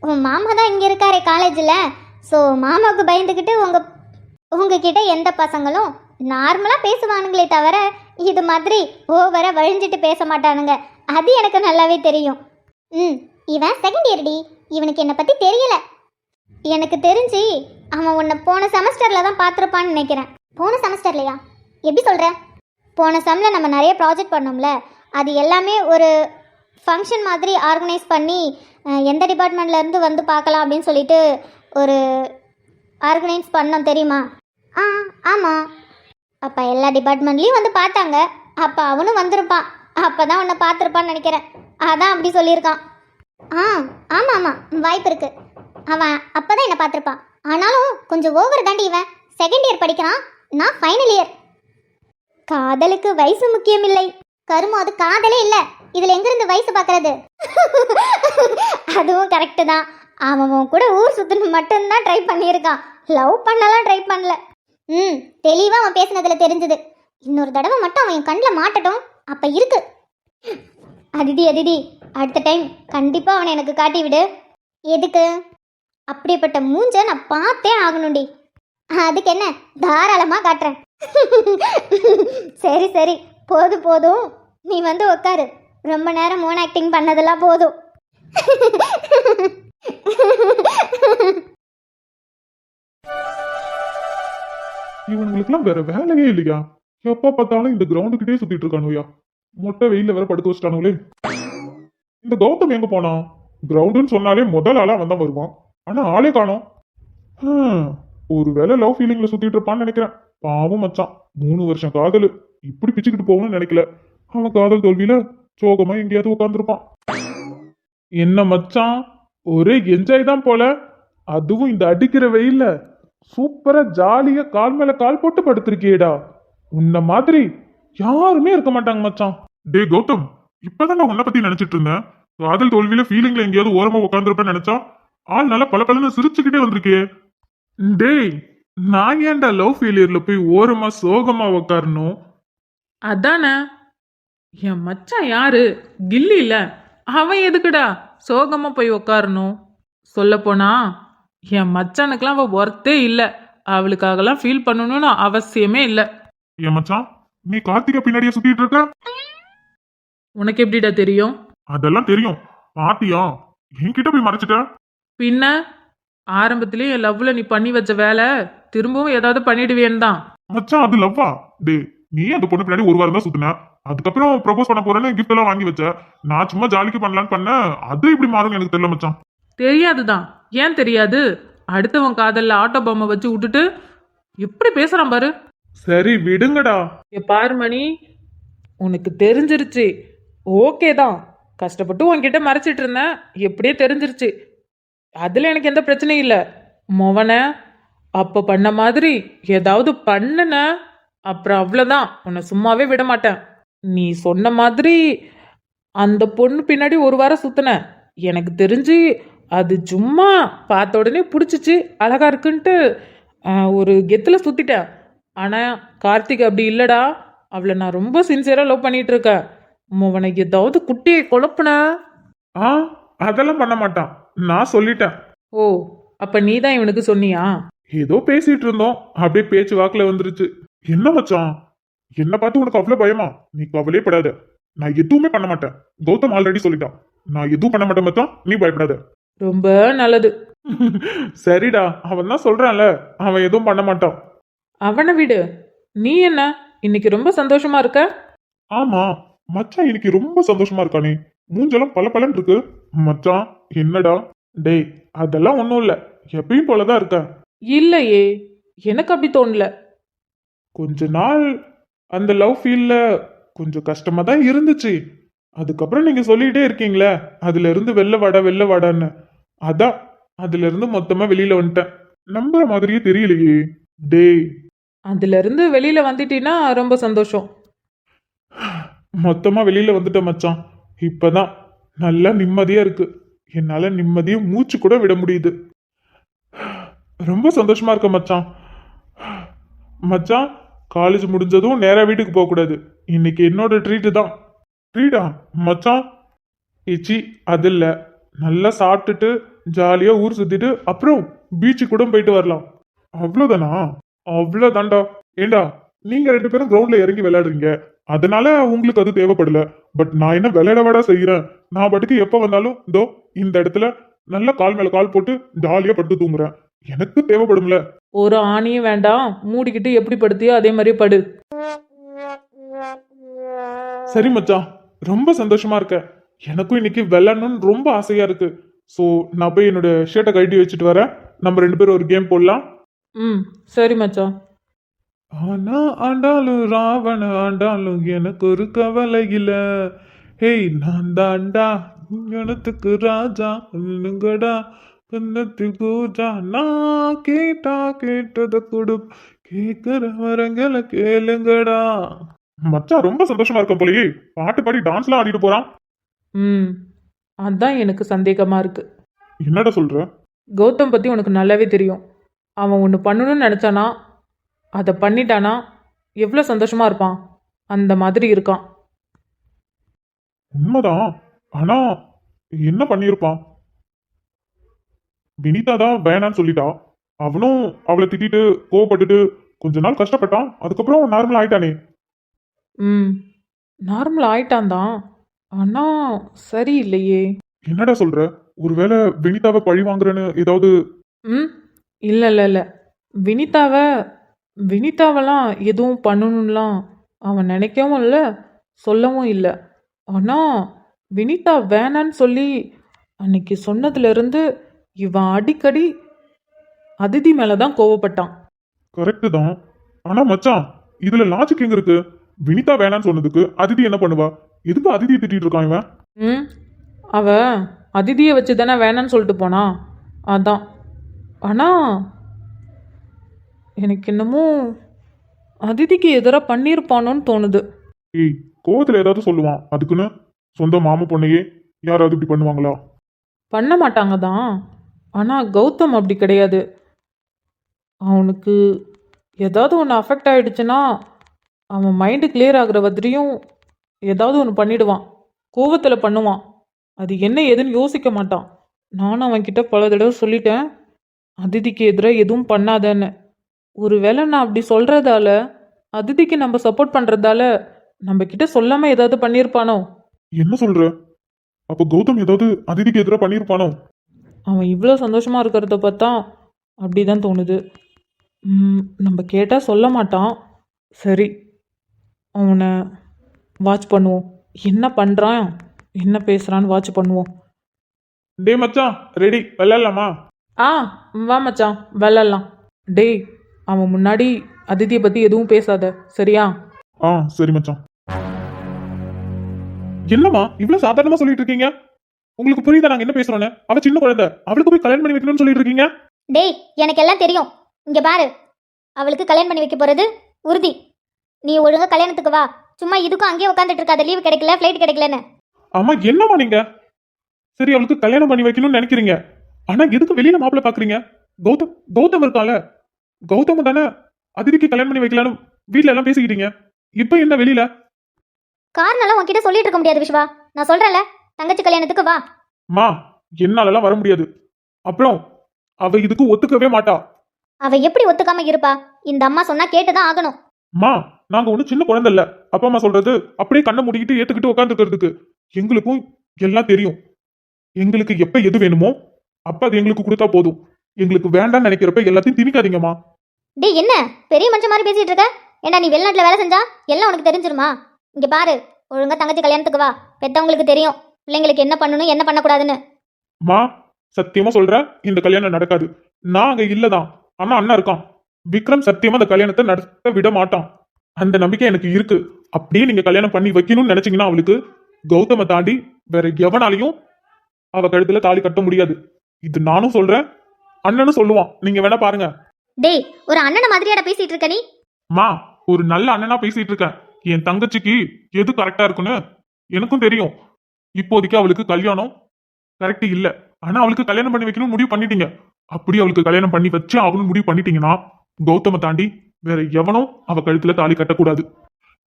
உன் மாமா தான் இங்கே இருக்காரே காலேஜில். ஸோ மாமாவுக்கு பயந்துக்கிட்டு உங்ககிட்ட எந்த பசங்களும் நார்மலாக பேசுவானுங்களே தவிர இது மாதிரி ஓவரா வழிஞ்சிட்டு பேச மாட்டானுங்க. அது எனக்கு நல்லாவே தெரியும். இவன் செகண்ட் இயர்டி. இவனுக்கு என்னை பற்றி தெரியல. எனக்கு தெரிஞ்சு அவன் உன்னை போன செமஸ்டரில் தான் பார்த்துருப்பான்னு நினைக்கிறேன். போன செமஸ்டர்லையா? எப்படி சொல்கிற? போன செம்மில் நம்ம நிறைய ப்ராஜெக்ட் பண்ணோம்ல, அது எல்லாமே ஒரு ஃபங்க்ஷன் மாதிரி ஆர்கனைஸ் பண்ணி எந்த டிபார்ட்மெண்ட்லேருந்து வந்து பார்க்கலாம் அப்படின்னு சொல்லிட்டு ஒரு ஆர்கனைஸ் பண்ணோம் தெரியுமா? ஆமாம். அப்போ எல்லா டிபார்ட்மெண்ட்லேயும் வந்து பார்த்தாங்க. அப்போ அவனும் வந்திருப்பான். அப்போ தான் உன்னை பார்த்துருப்பான்னு நினைக்கிறேன். அதான் அப்படி சொல்லியிருக்கான். ஆமாம் ஆமாம், வாய்ப்பு இருக்குது. அவன் அப்போ தான் என்னை பார்த்துருப்பான். ஆனாலும் கொஞ்சம் ஓவர் தாண்டி. இவன் செகண்ட் இயர் படிக்கிறான், நான் ஃபைனல் இயர். காதலுக்கு வயசு முக்கியம் இல்லை கருமோ, அது காதலே இல்லை. இதில் எங்கேருந்து வயசு பார்க்கறது? அதுவும் கரெக்டு தான். அவன் கூட ஊர் சுற்றணும் மட்டும்தான் ட்ரை பண்ணியிருக்கான். லவ் பண்ணலாம் ட்ரை பண்ணல. தெளிவாக அவன் பேசினதில் தெரிஞ்சுது. இன்னொரு தடவை மட்டும் அவன் என் கண்ணில் மாட்டட்டும், அப்போ இருக்கு. அதிதி அடுத்த டைம் கண்டிப்பாக அவனை எனக்கு காட்டி விடு. எதுக்கு? அப்படிப்பட்ட மூஞ்ச நான் பார்த்தே ஆகணும்டி. அதுக்கு என்ன, தாராளமாக காட்டுறேன். சரி சரி, போதும், நீ வந்து உட்காரு. ரொம்ப நேரம் ஓன் ஆக்டிங் பண்ணதெல்லாம் போதும். இவனுங்களுக்குலாம் வேற வேலையே இல்லையா? எப்ப பார்த்தாலும் இந்த கிரவுண்டுக்கிட்டே சுத்திட்டு இருக்கானுயா. மொட்டை வெயில வேற படுக்க வச்சிட்டானுங்களே. இந்த கௌதம் எங்க போனான்? கிரவுண்டுன்னு சொன்னாலே முதல் ஆளா வந்தா வருவான். ஆனா ஆளே காணோம். ஒருவேளை லவ் ஃபீலிங்ல சுத்திட்டு இருப்பான்னு நினைக்கிறேன். பாவம் மச்சான், 3 வருஷம் காதல் இப்படி பிச்சுக்கிட்டு போகணும்னு நினைக்கல. அவன் காதல் தோல்வியில சோகமா எங்கேயாவது உட்காந்துருப்பான். என்ன மச்சான், ஒரே என்ஜாய் தான் போல. அதுவும் இந்த அடிக்கிற வெயில்ல சூப்பரா ஜாலியா கால் மேல கால் போட்டு படுத்திருக்கியேடா. உன்ன மாதிரி யாருமே இருக்க மாட்டாங்க மச்சான். டே கௌதம், இப்பதான் நான் உன்னை பத்தி நினைச்சிட்டு இருந்தேன். காதல் தோல்வியில ஃபீலிங்ல எங்கேயாவது ஓரமா உட்காந்துருப்பேன்னு நினைச்சா ஆள் நல்லா பல சிரிச்சுக்கிட்டே வந்திருக்கே. டேய், நான் ஏன்டா லவ் ஃபெயிலியர்ல போய் ஓரமா சோகமா உக்காரணும்? அதானே என் மச்சான் யாரு? கில்லி இல்ல. அவன் எதுக்குடா சோகமா போய் உக்காரணும்? சொல்லப்போனா என் மச்சானுக்கெல்லாம் அவ ஒர்த்தே இல்லை. அவளுக்காகலாம் ஃபீல் பண்ணணும்னு அவசியமே இல்லை. ஏன் மச்சான், நீ கார்த்திகா பின்னாடியே சுத்திட்டு இருக்க? உனக்கு எப்படிடா தெரியும்? அதெல்லாம் தெரியும். பாத்தியா, என்கிட்ட போய் மறைச்சிட்ட. பின்ன ஆரம்பத்திலேயே என் லவ்ல நீ பண்ணி வச்ச வேலை திரும்பவும் ஏதாவது பண்ணிடுவேன்னு தான். மச்சான், அது லவ்வா? டேய், நீ அந்த பொண்ணு பின்னாடி ஒரு வாரம் தான் சுத்தின. அதுக்கப்புறம் ப்ரப்போஸ் பண்ண போறேன்னு கிஃப்ட் எல்லாம் வாங்கி வச்ச. நான் சும்மா ஜாலிக்கு பண்ணலான்னு பண்ணேன். அது இப்படி மாறும் எனக்கு தெரியல மச்சான். தெரியாதுதான். ஏன் தெரியாது? அடுத்தவன் காதல்ல ஆட்டோ பொம்மை வச்சு விட்டுட்டு எப்படி பேசுறான் பாரு. சரி விடுங்கடா. பாரு மணி, உனக்கு தெரிஞ்சிருச்சு. ஓகே தான், கஷ்டப்பட்டு உன்கிட்ட மறைச்சிட்டு இருந்தேன். எப்படியே தெரிஞ்சிருச்சு. அதுல எனக்கு எந்த பிரச்சனையும் இல்லை. மொவன அப்ப பண்ண மாதிரி ஏதாவது பண்ணுன அப்புறம் அவ்வளோதான், உன்னை சும்மாவே விட மாட்டேன். நீ சொன்ன மாதிரி அந்த பொண்ணு பின்னாடி ஒரு வாரம் சுத்தின. எனக்கு தெரிஞ்சு அது சும்மா பார்த்த உடனே பிடிச்சிச்சு, அழகா இருக்குன்ட்டு ஒரு கெத்துல சுத்திட்டேன். ஆனா கார்த்திக் அப்படி இல்லடா. அவளை நான் ரொம்ப சின்சியரா லவ் பண்ணிட்டு இருக்கேன். உன்னை ஏதாவது குட்டியை குழப்புன? ஆ, அதெல்லாம் பண்ண மாட்டான், நான் சொல்லிட்டேன். ஓ, அப்ப நீ தான் இவனுக்கு சொன்னியா? ஏதோ பேசிட்டு இருந்தோம், அப்படியே பேச்சு வாக்குல வந்துருச்சு. என்ன மச்சான், என்ன பார்த்து உனக்கு அவ்வளவு பயமா? நீ கவலையே படாத, நான் எதுவுமே பண்ண மாட்டேன். கௌதம் ஆல்ரெடி சொல்லிட்டான், நான் எதுவும் பண்ண மாட்டேன் மச்சான், நீ பயப்படாத. ரொம்ப நல்லது. சரிடா, அவன் தான் சொல்றான்ல, அவன் எதுவும் பண்ண மாட்டான். அவனை விடு. நீ என்ன இன்னைக்கு ரொம்ப சந்தோஷமா இருக்க? ஆமா மச்சான், இன்னைக்கு ரொம்ப சந்தோஷமா இருக்கானே. மூஞ்செல்லாம் பல இருக்கு. மச்சான் என்னடா? டேய், அதெல்லாம் ஒண்ணும் இல்ல, எப்பயும் போலதான் இருக்கேன். இல்லையே, எனக்கு அப்படி தோணல. கொஞ்ச நாள் அந்த லவ் ஃபீல்ல கொஞ்சம் கஷ்டமா தான் இருந்துச்சு. அதுக்கப்புறம் நீங்க சொல்லிட்டே இருக்கீங்களே, அதுல இருந்து வெளில வாடான்னு. அதான் அதுல இருந்து மொத்தமா வெளியில வந்துட்டேன். நம்புற மாதிரியே தெரியலையே. டேய், அதுல இருந்து வெளியில வந்துட்டீன்னா ரொம்ப சந்தோஷம். மொத்தமா வெளியில வந்துட்டேன் மச்சான். இப்பதான் நல்லா நிம்மதியா இருக்கு. என்னால நிம்மதியா மூச்சு கூட விட முடியுது. ரொம்ப சந்தோஷமா இருக்க மச்சான். மச்சான், காலேஜ் முடிஞ்சதும் நேரா வீட்டுக்கு போக கூடாது. இன்னைக்கு என்னோட ட்ரீட் தான். ட்ரீட்டா மச்சான்? இச்சி, அது இல்ல. நல்லா சாப்பிட்டுட்டு ஜாலியா ஊர் சுத்திட்டு அப்புறம் பீச்சு கூட போயிட்டு வரலாம். அவ்வளவுதானா? அவ்வளவுதான்டா. ஏண்டா, நீங்க 2 பேரும் கிரவுண்ட்ல இறங்கி விளையாடுறீங்க, அதனால உங்களுக்கு அது தேவைப்படல. பட் நான் என்ன விளையாடவாடா செய்யறேன்? நான் பாட்டுக்கு எப்ப வந்தாலும் இதோ இந்த இடத்துல நல்லா கால் மேல கால் போட்டு ஜாலியா படுத்து தூங்குறேன். எனக்கு தேவைப்படும்ல. ஒரு ஆணியும் வேண்டாம், மூடிக்கிட்டு எப்படி படுத்தியோ அதே மாதிரி படு. சரி மச்சான், ரொம்ப சந்தோஷமா இருக்க. எனக்கும் இன்னைக்கு விளையாடணும்னு ரொம்ப ஆசையா இருக்கு. ஸோ நான் போய் என்னோட ஷர்ட்டை கழட்டி வச்சுட்டு வரேன். நம்ம 2 பேரும் ஒரு கேம் போடலாம். ம், சரி மச்சான். ஆனா ஆண்டாலும் ராவண ஆண்டாலும் எனக்கு ஒரு கவலை இல்ல. ஹேய், நான் தாண்டா கணத்துக்கு ராஜா, இல்லுங்கடா கண்ணத்தில் பூஜா. நான் கேட்டா கேட்டத கொடு, கேட்கிற வரங்களை கேளுங்கடா. மச்சான் ரொம்ப சந்தோஷமா இருக்க போலயே. பாட்டு பாடி டான்ஸ்லாம் ஆடிட்டு போறான். ம், அதான் எனக்கு சந்தேகமா இருக்கு. என்னடா சொல்ற? கௌதம் பத்தி உனக்கு நல்லாவே தெரியும். அவன் ஒன்று பண்ணணும்னு நினச்சானா அதை பண்ணிட்டானா எவ்வளோ சந்தோஷமா இருப்பான். அந்த மாதிரி இருக்கான். உண்மைதான். ஆனா என்ன பண்ணியிருப்பான்? வினிதா தான் வேணான்னு சொல்லிட்டா. அவனும் அவளை திட்டிட்டு கோவப்பட்டுட்டு கொஞ்ச நாள் கஷ்டப்பட்டான். அதுக்கப்புறம் நார்மல் ஆயிட்டானே. ம், நார்மல் ஆயிட்டான் தான். ஆனால் சரியில்லையே. என்னடா சொல்ற? ஒருவேளை வினிதாவை பழி வாங்குறேன்னு ஏதாவது? ம், இல்லை இல்லை இல்லை. வினிதாவெல்லாம் எதுவும் பண்ணணும்லாம் அவன் நினைக்கவும் இல்லை, சொல்லவும் இல்லை. ஆனால் வினிதா வேணான்னு சொல்லி அன்னைக்கு சொன்னதுலேருந்து இவன் அடிக்கடி அதிதி மேலே தான் கோவப்பட்டான். கரெக்டு தான். ஆனா மச்சான், இதுல லாஜிக் எங்க இருக்கு? வினிதா வேணான்னு சொன்னதுக்கு அதிதி என்ன பண்ணுவா? எதுக்கு அதிதியை திட்டிட்டு இருக்கான் இவன்? ம், அவ அதிதியை வச்சு தானே வேணான்னு சொல்லிட்டு போனா, அதான். ஆனால் எனக்கு என்னமோ அதிதிக்கு எதிராக பண்ணியிருப்பானோன்னு தோணுது. ஏய், கோவத்துல ஏதாவது சொல்லுவான், அதுக்குன்னு சொந்த மாமா பொண்ணையே யாராவது இப்படி பண்ணுவாங்களா? பண்ண மாட்டாங்க தான். ஆனால் கௌதம் அப்படி கிடையாது. அவனுக்கு ஏதாவது ஒன்று அஃபெக்ட் ஆயிடுச்சுன்னா அவன் மைண்டு கிளியர் ஆகுற வரையும் ஏதாவது ஒன்று பண்ணிடுவான். கோவத்தில் பண்ணுவான். அது என்ன ஏதுன்னு யோசிக்க மாட்டான். நானும் அவன்கிட்ட பல தடவை சொல்லிட்டேன், அதிதிக்கு எதிராக எதுவும் பண்ணாதேன்னு. ஒருவேளை நான் அப்படி சொல்கிறதால, அதிதிக்கு நம்ம சப்போர்ட் பண்ணுறதால நம்ம கிட்ட சொல்லாமல் ஏதாவது பண்ணியிருப்பானோ? என்ன சொல்ற? அப்போ கௌதம் ஏதாவது அதிதிக்கு எதிராக பண்ணியிருப்பானோ? அவன் இவ்வளோ சந்தோஷமாக இருக்கிறத பார்த்தா அப்படி தான் தோணுது. நம்ம கேட்டால் சொல்ல மாட்டான். சரி, அவனை வாட்ச் பண்ணுவோம். என்ன பண்ணுறான், என்ன பேசுகிறான்னு வாட்ச் பண்ணுவோம். டே மச்சான், ரெடி, விளையாடலாமா? ஆ, வா மச்சான், விளாட்லாம். டேய், அவன் முன்னாடி அதிதியை பற்றி எதுவும் பேசாத, சரியா? ஆ சரி மச்சான். என்னம்மா இவ்வளவு சாதாரணமா சொல்லிட்டு இருக்கீங்க? உங்களுக்கு புரியுதா நாங்க என்ன பேசுறோன்னு? அவ சின்ன குழந்தை, அவளுக்கு போய் கல்யாணம் பண்ணி வைக்கணும்னு சொல்லிட்டு இருக்கீங்க. டேய், எனக்கு எல்லாம் தெரியும். இங்க பாரு, அவளுக்கு கல்யாணம் பண்ணி வைக்க போறது உறுதி. நீ ஒழுங்கா கல்யாணத்துக்கு வா. சும்மா இதுக்கும் அங்கேயே உட்காந்துட்டு இருக்காத, லீவு கிடைக்கல, ஃப்ளைட் கிடைக்கலன்னு. ஆமா என்னம்மா நீங்க? சரி, அவளுக்கு கல்யாணம் பண்ணி வைக்கணும்னு நினைக்கிறீங்க. ஆனா எதுக்கு வெளியில மாப்பிள்ள பாக்குறீங்க? கௌதம் இருக்கால, கௌதம் தானே அதிதிக்கு கல்யாணம் பண்ணி வைக்கலான்னு வீட்ல எல்லாம் பேசிக்கிட்டீங்க. இப்ப என்ன வெளியில? காரணம் உன்கிட்ட சொல்லிட்டு இருக்க முடியாது விஸ்வா. நான் சொல்றேன்ல, தங்கச்சி கல்யாணத்துக்கு வா. மா, என்னாலலாம் வர முடியாது. அப்புறம் அவ இதுக்கு ஒத்துக்கவே மாட்டா. அவ எப்படி ஒத்துக்காம இருப்பா? இந்த அம்மா சொன்னா கேட்டுதான் ஆகணும். மா, நாங்க ஒன்றும் சின்ன குழந்தை இல்ல. அப்பா அம்மா சொல்றது அப்படியே கண்ணை மூடிக்கிட்டு ஏத்துக்கிட்டு உட்காந்துக்கிறதுக்கு. எங்களுக்கும் எல்லாம் தெரியும். எங்களுக்கு எப்ப எது வேணுமோ அப்ப அது எங்களுக்கு கொடுத்தா போதும். எங்களுக்கு வேண்டாம்னு நினைக்கிறப்ப எல்லாத்தையும் திணிக்காதீங்கம்மா. டேய், என்ன பெரிய மனுஷன் மாதிரி பேசிட்டு இருக்க? ஏண்டா, நீ வெளிநாட்டுல வேலை செஞ்சா எல்லாம் உனக்கு தெரிஞ்சிருமா? இங்க பாரு, ஒழுங்கா தங்கச்சி கல்யாணத்துக்கு வா. பெத்தவங்களுக்கு தெரியும் பிள்ளைங்களுக்கு என்ன பண்ணணும் என்ன பண்ணக்கூடாதுன்னு. மா, சத்தியமா சொல்றேன், இந்த கல்யாணம் நடக்காது. நான் அங்க இல்லதான், ஆனா அண்ணா இருக்கான். விக்ரம் சத்தியமா அந்த கல்யாணத்தை நடத்த விட மாட்டான். அந்த நம்பிக்கை எனக்கு இருக்கு. அப்படியே நீங்க கல்யாணம் பண்ணி வைக்கணும்னு நினைச்சீங்கன்னா அவளுக்கு கௌதமை தாண்டி வேற எவனாலையும் அவ கழுத்துல தாலி கட்ட முடியாது. இது நானும் சொல்றேன், அண்ணனும் சொல்லுவான். நீங்க வேணா பாருங்க. டேய், ஒரு அண்ணனை மாதிரியாடா பேசிட்டு இருக்க நீ? மா, ஒரு நல்ல அண்ணனா பேசிட்டு இருக்கேன். என் தங்கச்சிக்கு எது கரெக்டா இருக்குன்னு எனக்கும் தெரியும். இப்போதைக்கு அவளுக்கு கல்யாணம் கரெக்ட் இல்ல, ஆனா அவளுக்கு கல்யாணம் பண்ணி வைக்கணும்னு முடிவு பண்ணிட்டீங்க. அப்படி அவளுக்கு கல்யாணம் பண்ணி வச்சு ஆகணும்னு முடிவு பண்ணிட்டீங்கன்னா கௌதமை தாண்டி வேற எவனும் அவ கழுத்துல தாலி கட்டக்கூடாது.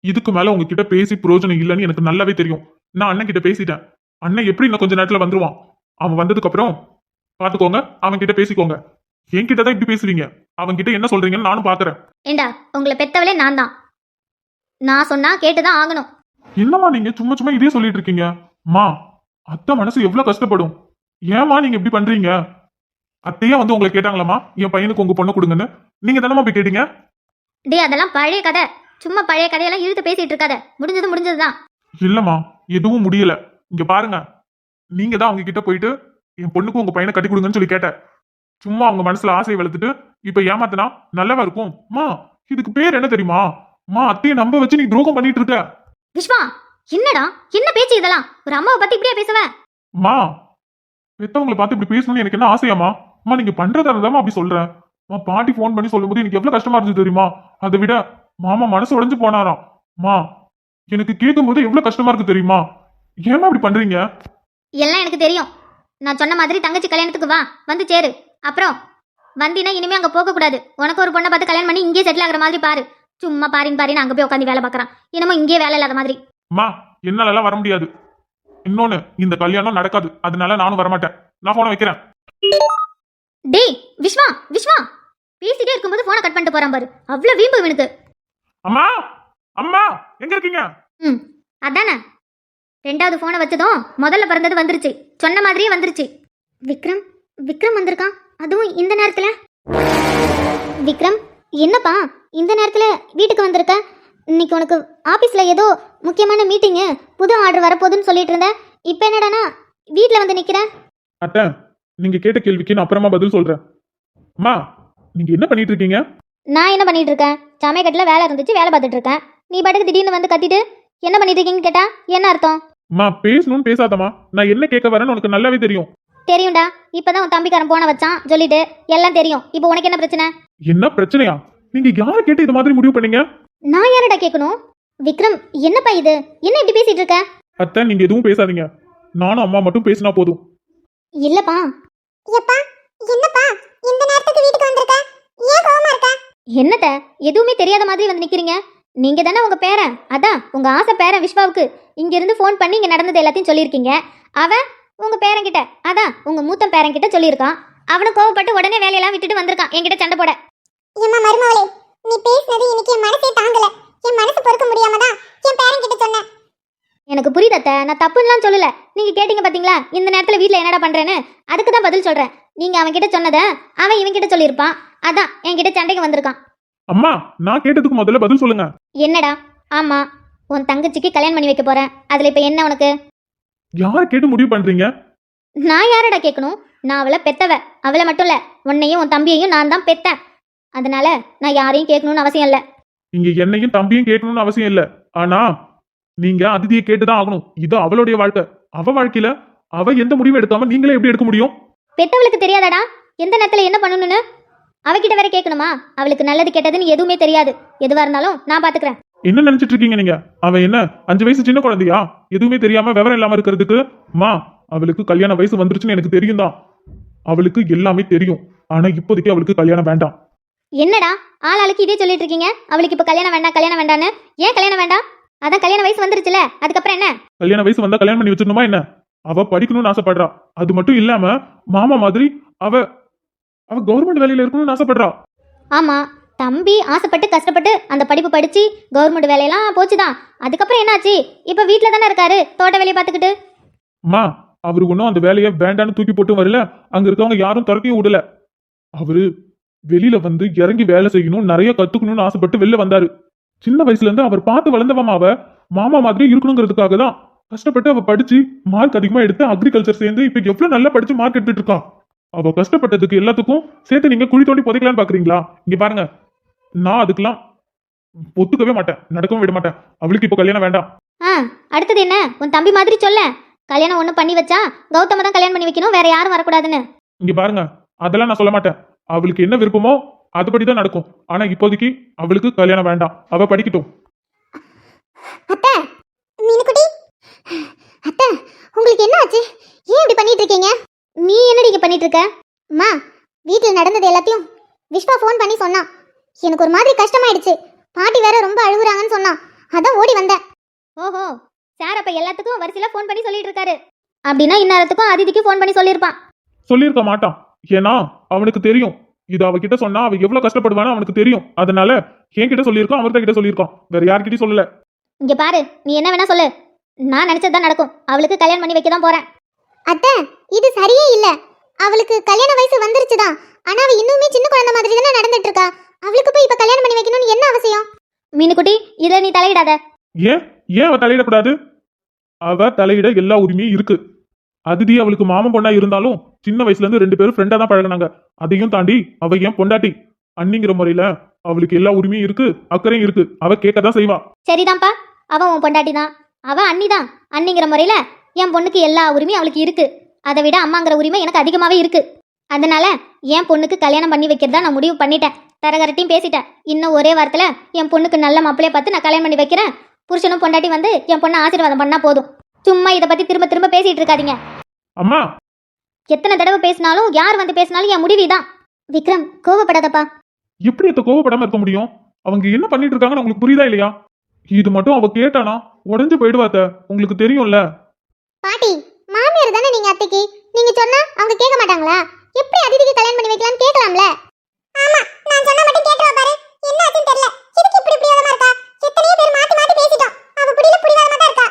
இதுக்கு மேல உங்ககிட்ட பேசி பிரயோஜனம் இல்லைன்னு எனக்கு நல்லாவே தெரியும். நான் அண்ணன் கிட்ட பேசிட்டேன். அண்ணன் எப்படி இன்னும் கொஞ்ச நேரத்துல வந்துருவான். அவன் வந்ததுக்கு அப்புறம் பாத்துக்கோங்க, அவன் கிட்ட பேசிக்கோங்க. என்கிட்ட தான் இப்படி பேசுவீங்க, அவன் கிட்ட என்ன சொல்றீங்கன்னு நானும் பாக்குறேன். ஏண்டா, உங்களை பெத்தவளே நான் தான். நான் சொன்னா கேட்டுதான் ஆகணும். என்னம்மா நீங்க சும்மா சும்மா இதே சொல்லிட்டு இருக்கீங்க? மா, அத்தை மனசு எவ்வளவு கஷ்டப்படும். ஏமா நீங்க இப்படி பண்றீங்க? அத்தையா வந்து உங்களை கேட்டாங்களாமா என் பையனுக்கு உங்க பொண்ணு கொடுங்கன்னு? நீங்க தானமா போய் கேட்டீங்க. டேய், அதெல்லாம் பழைய கதை. சும்மா பழைய கதையெல்லாம் இழுத்து பேசிட்டு இருக்காத. முடிஞ்சது முடிஞ்சதுதான். இல்லம்மா, எதுவும் முடியல. இங்க பாருங்க, நீங்க தான் அவங்க கிட்ட போயிட்டு என் பொண்ணுக்கு உங்க பையனை கட்டி கொடுங்கன்னு சொல்லி கேட்ட. சும்மா அவங்க மனசுல ஆசையை வளர்த்துட்டு இப்ப ஏமாத்தினா நல்லவா இருக்கும்? மா, இதுக்கு பேர் என்ன தெரியுமா? மா, அத்தையை நம்ப வச்சு நீ துரோகம் பண்ணிட்டு இருக்க. விஸ்வா, என்னடா என்ன பேச்சு இதெல்லாம்? ஒரு அம்மாவை பத்தி இப்படியா பேசுவ? மா, பெத்தவங்களை பார்த்து இப்படி பேசணும்னு எனக்கு என்ன ஆசையாமா? அம்மா, நீங்க பண்றதா இருந்தா அப்படி சொல்றேன். மா, பாட்டி போன் பண்ணி சொல்லும்போது எனக்கு எவ்வளவு கஷ்டமா இருந்துச்சு தெரியுமா? அதை விட மாமா மனசு உடைஞ்சு போனாராம். மா, எனக்கு கேட்கும் போது எவ்வளவு கஷ்டமா இருக்கு தெரியுமா? ஏமா இப்படி பண்றீங்க? எல்லாம் எனக்கு தெரியும். நான் சொன்ன மாதிரி தங்கச்சி கல்யாணத்துக்கு வா, வந்து சேரு. அப்புறம் வந்தினா இனிமே அங்க போக கூடாது. உனக்கு ஒரு பொண்ணை பார்த்து கல்யாணம் பண்ணி இங்கே செட்டில் ஆகுற மாதிரி பாரு. சும்மா பாரின்னு அங்க போய் உட்காந்து வேலை பார்க்கறான். இன்னமும் இங்கே வேலை இல்லாத மாதிரி. மா, என்னால வர முடியாது. இன்னொன்னு, இந்த கல்யாணம் நடக்காது. அதனால நானும் வரமாட்டேன். நான் போனை வைக்கிறேன். டேய் விஸ்வா, விஸ்வா பேசிட்டே இருக்கும்போது போனை கட் பண்ணிட்டு போறான் பாரு. அவ்வளவு வீம்பு இவனுக்கு. அம்மா, அம்மா எங்க இருக்கீங்க? அதானே, ரெண்டாவது போனை வச்சதும் முதல்ல பிறந்தது வந்துருச்சு. சொன்ன மாதிரியே வந்துருச்சு. விக்ரம் வந்திருக்கான், அதுவும் இந்த நேரத்துல. விக்ரம், என்னப்பா இந்த நேரத்துல வீட்டுக்கு வந்திருக்க? இன்னைக்கு உனக்கு ஆபீஸ்ல ஏதோ முக்கியமான மீட்டிங்கு, புது ஆர்டர் வரப்போகுதுன்னு சொல்லிட்டு இருந்த. இப்ப என்னடானா வீட்டுல வந்து நிக்கிற? அத்தை, நீங்க கேட்ட கேள்விக்கு நான் அப்புறமா பதில் சொல்றேன். அம்மா, நீங்க என்ன பண்ணிட்டு இருக்கீங்க? நான் என்ன பண்ணிட்டு இருக்கேன்? சமையக்கட்டில் வேலை இருந்துச்சு, வேலை பார்த்துட்டு இருக்கேன். நீ பாட்டுக்கு திடீர்னு வந்து கத்திட்டு என்ன பண்ணிட்டு இருக்கீங்கன்னு கேட்டா என்ன அர்த்தம்? அம்மா, பேசணும்னு பேசாதம்மா. நான் என்ன கேட்க வரேன்னு உனக்கு நல்லாவே தெரியும். தெரியும்டா, இப்பதான் உன் தம்பிக்காரன் போன வச்சான் சொல்லிட்டு எல்லாம் தெரியும். இப்போ உனக்கு என்ன பிரச்சனை? என்ன பிரச்சனையா? நீங்க யாரை கேட்டு இது மாதிரி முடிவு பண்ணீங்க? நான் யாரடா கேட்கணும்? விக்ரம், என்னப்பா இது? என்ன இப்படி பேசிட்டு இருக்க? அத்தை, நீங்க எதுவும் பேசாதீங்க. நானும் அம்மா மட்டும் பேசினா போதும். இல்லப்பா. எப்பா, என்னத்த எதுவுமே தெரியாத மாதிரி வந்து நிக்கிறீங்க? நீங்க தானே உங்க பேரன், அதான் உங்க ஆசை பேரன் விஸ்வாவுக்கு இங்க இருந்து ஃபோன் பண்ணி இங்க நடந்தது எல்லாத்தையும் சொல்லியிருக்கீங்க. அவன் உங்க பேரன் கிட்ட, அதான் உங்க மூத்த பேரன் கிட்ட சொல்லியிருக்கான். அவனும் கோவப்பட்டு உடனே வேலையெல்லாம் விட்டுட்டு வந்திருக்கான் என்கிட்ட சண்டை போட. ஏம்மா மருமவளே, நீ பேசுனது இன்னைக்கு என் மனசே தாங்கல. என் மனசு பொறுக்க முடியாம தான் என் பேரன் கிட்ட சொன்னேன். எனக்கு புரியுதத்த, நான் தப்புலாம் சொல்லல. நீங்க கேட்டீங்க பாத்தீங்களா இந்த நேரத்துல வீட்ல என்னடா பண்றேன்னு, அதுக்கு தான் பதில் சொல்றேன். நீங்க அவன் கிட்ட சொன்னதை அவன் இவன் கிட்ட சொல்லியிருப்பான், அதான் என்கிட்ட சண்டைக்கு வந்திருக்கான். அம்மா நான் கேட்டதுக்கு முதல்ல பதில் சொல்லுங்க. என்னடா? ஆமா, உன் தங்கச்சிக்கு கல்யாணம் பண்ணி வைக்க போறேன். அதுல இப்ப என்ன உனக்கு? யாரை கேட்டு முடிவு பண்றீங்க? நான் யாரடா கேட்கணும்? நான் அவளை பெத்தவ. அவளை மட்டும் இல்ல, உன்னையும் உன் தம்பியையும் நான் தான் பெத்தேன். அதனால நான் யாரையும் கேட்கணும்னு அவசியம் இல்ல. இங்க என்னையும் தம்பியும் கேட்கணும்னு அவசியம் இல்ல. ஆனா நீங்க அதிதியை கேட்டுதான் ஆகணும். இது அவளுடைய வாழ்க்கை. அவ வாழ்க்கையில அவ எந்த முடிவும் எடுக்காம நீங்களே எப்படி எடுக்க முடியும்? பெத்தவளுக்கு தெரியாதாடா எந்த நேரத்துல என்ன பண்ணணும்னு? அவகிட்ட வேற கேட்கணுமா? அவளுக்கு நல்லது கெட்டதுன்னு எதுவுமே தெரியாது. எதுவா இருந்தாலும் நான் பாத்துக்கிறேன். என்ன நினைச்சிட்டு இருக்கீங்க நீங்க? அவ என்ன 5 வயசு சின்ன குழந்தையா? எதுவுமே தெரியாம விவரம் இல்லாம இருக்கிறதுக்கு? மா, அவளுக்கு கல்யாண வயசு வந்துருச்சுன்னு எனக்கு தெரியும் தான். அவளுக்கு எல்லாமே தெரியும். ஆனா இப்போதைக்கு அவளுக்கு கல்யாணம் வேண்டாம். என்னடா ஆளாளுக்கு இதே சொல்லிட்டு இருக்கீங்க? அவளுக்கு இப்ப கல்யாணம் வேண்டாம் கல்யாணம் வேண்டான்னு. ஏன் கல்யாணம் வேண்டாம்? அதான் கல்யாண வயசு வந்துருச்சுல, அதுக்கப்புறம் என்ன? கல்யாண வயசு வந்தா கல்யாணம் பண்ணி வச்சிடணுமா என்ன? அவ படிக்கணும்னு ஆசைப்படுறா. அது மட்டும் இல்லாம மாமா மாதிரி அவ அவ கவர்மெண்ட் வேலையில இருக்கணும்னு ஆசைப்படுறா. ஆமா, தம்பி ஆசைப்பட்டு கஷ்டப்பட்டு அந்த படிப்பு படிச்சு கவர்மெண்ட் வேலையெல்லாம் போச்சுதான். அதுக்கப்புறம் என்னாச்சு? இப்ப வீட்டுல தானே இருக்காரு, தோட்ட வேலையை பார்த்துக்கிட்டு. அம்மா, அவரு ஒன்னும் அந்த வேலையை வேண்டான்னு தூக்கி போட்டு வரல. அங்க இருக்கவங்க யாரும் துரக்கையும் விடல. அவரு வெளியில வந்து இறங்கி வேலை செய்யணும், நிறைய கத்துக்கணும்னு ஆசைப்பட்டு வெளில வந்தாரு. சின்ன வயசுல இருந்து அவர் பார்த்து வளர்ந்தவமா. அவ மாமா மாதிரி இருக்கணுங்கிறதுக்காக தான் கஷ்டப்பட்டு அவ படிச்சு மார்க் அதிகமா எடுத்து அக்ரிகல்ச்சர் சேர்ந்து இப்ப எவ்வளவு நல்லா படிச்சு மார்க் எடுத்துட்டு இருக்கா. அவ கஷ்டப்பட்டதுக்கு எல்லாத்துக்கும் சேர்த்து நீங்க குழி தோண்டி புதைக்கலான்னு பாக்குறீங்களா? இங்க பாருங்க, நான் அதுக்கெல்லாம் ஒத்துக்கவே மாட்டேன், நடக்கவும் விட மாட்டேன். அவளுக்கு இப்ப கல்யாணம் வேண்டாம். அடுத்தது என்ன? உன் தம்பி மாதிரி சொல்ல. கல்யாணம் ஒண்ணு பண்ணி வச்சா கௌதம தான் கல்யாணம் பண்ணி வைக்கணும், வேற யாரும் வரக்கூடாதுன்னு. இங்க பாருங்க, அதெல்லாம் நான் சொல்ல மாட்டேன். அவளுக்கு என்ன விருப்பமோ அதுபடிதான் நடக்கும். ஆனா இப்போதைக்கு அவளுக்கு கல்யாணம் வேண்டாம். அவ படிக்கட்டும். அத்தை, மீனுக்குட்டி, அத்தை, உங்களுக்கு என்ன ஆச்சு? ஏன் இப்படி பண்ணிட்டு இருக்கீங்க? நீ என்னடி இங்க பண்ணிட்டு இருக்க? அம்மா, வீட்டில் நடந்தது எல்லாத்தையும் விஸ்வா ஃபோன் பண்ணி சொன்னான். எனக்கு ஒரு மாதிரி கஷ்டமாயிடுச்சு. பாட்டி வேற ரொம்ப அழுகுறாங்கன்னு சொன்னான். அதான் ஓடி வந்தேன். ஓஹோ, சார் அப்ப எல்லாத்துக்கும் வரிசையில ஃபோன் பண்ணி சொல்லிட்டு இருக்காரு. அப்படின்னா இந்நேரத்துக்கும் அதிதிக்கு ஃபோன் பண்ணி சொல்லியிருப்பான். சொல்லியிருக்க மாட்டான். ஏன்னா அவனுக்கு தெரியும், இது அவகிட்ட சொன்னா அவ எவ்வளவு கஷ்டப்படுவான்னு அவனுக்கு தெரியும். அதனால என்கிட்ட சொல்லியிருக்கான், அவர்கிட்ட கிட்ட சொல்லியிருக்கான். வேற யார்கிட்டயும் சொல்லல. இங்க பாரு, நீ என்ன வேணா சொல்லு, நான் நினைச்சதுதான் நடக்கும். அவளுக்கு கல்யாணம் பண்ணி வைக்க தான் போறேன். அத்தை, இது சரியே இல்ல. அவளுக்கு கல்யாண வயசு வந்துருச்சுதான். ஆனா அவ இன்னுமே சின்ன குழந்தை மாதிரி தானே நடந்துட்டு இருக்கா. அவளுக்கு போய் இப்ப கல்யாணம் பண்ணி வைக்கணும்னு என்ன அவசியம்? மீனுக்குட்டி, இதை நீ தலையிடாத. ஏன் ஏன் அவ தலையிடக்கூடாது? அவ தலையிட எல்லா உரிமையும் இருக்கு. அதிதி அவளுக்கு மாமன் பொண்ணா இருந்தாலும் சின்ன வயசுல இருந்து 2 பேரும் ஃப்ரெண்டா தான் பழகினாங்க. அதையும் தாண்டி அவ ஏன் பொண்டாட்டி அண்ணிங்கிற முறையில அவளுக்கு எல்லா உரிமையும் இருக்கு, அக்கறையும் இருக்கு. அவ கேட்கதான் செய்வா. சரிதான்ப்பா, அவ உன் பொண்டாட்டி தான், அவ அண்ணி தான். அண்ணிங்கிற முறையில என் பொண்ணுக்கு எல்லா உரிமையும் அவளுக்கு இருக்கு. அதை விட அம்மாங்கிற உரிமை எனக்கு அதிகமாவே இருக்கு. அதனால என் பொண்ணுக்கு கல்யாணம் பண்ணி வைக்கிறதா நான் முடிவு பண்ணிட்டேன். தரகரட்டையும் பேசிட்டேன். இன்னும் ஒரே வாரத்துல என் பொண்ணுக்கு நல்ல மாப்பிளைய பார்த்து நான் கல்யாணம் பண்ணி வைக்கிறேன். புருஷனும் பொண்டாட்டி வந்து என் பொண்ணை ஆசீர்வாதம் பண்ணா போதும். சும்மா இதை பத்தி திரும்ப திரும்ப பேசிட்டு இருக்காதீங்க. அம்மா, எத்தனை தடவை பேசினாலும் யார் வந்து பேசினாலும் என் முடிவுதான். விக்ரம், கோவப்படாதப்பா. எப்படி அத்த கோவப்படாம இருக்க முடியும்? அவங்க என்ன பண்ணிட்டு இருக்காங்கன்னு உங்களுக்கு புரியுதா இல்லையா? இது மட்டும் அவ கேட்டானா உடஞ்சு போயிடுவாத்த. உங்களுக்கு தெரியும்ல. பாட்டி, மாமியார் தானே நீங்க அத்தைக்கு. நீங்க சொன்னா அவங்க கேட்க மாட்டாங்களா? எப்படி அதிதிக்கு கல்யாணம் பண்ணி வைக்கலாம்னு கேட்கலாம்ல. ஆமா, நான் சொன்னா மட்டும் கேட்றா பாரு. என்ன ஆச்சுன்னு தெரியல. இதுக்கு இப்படி பிடிவாதமா இருக்கா? எத்தனையோ பேர் மாத்தி மாத்தி பேசிட்டோம். அவ புடியில பிடிவாதமா தான் இருக்கா.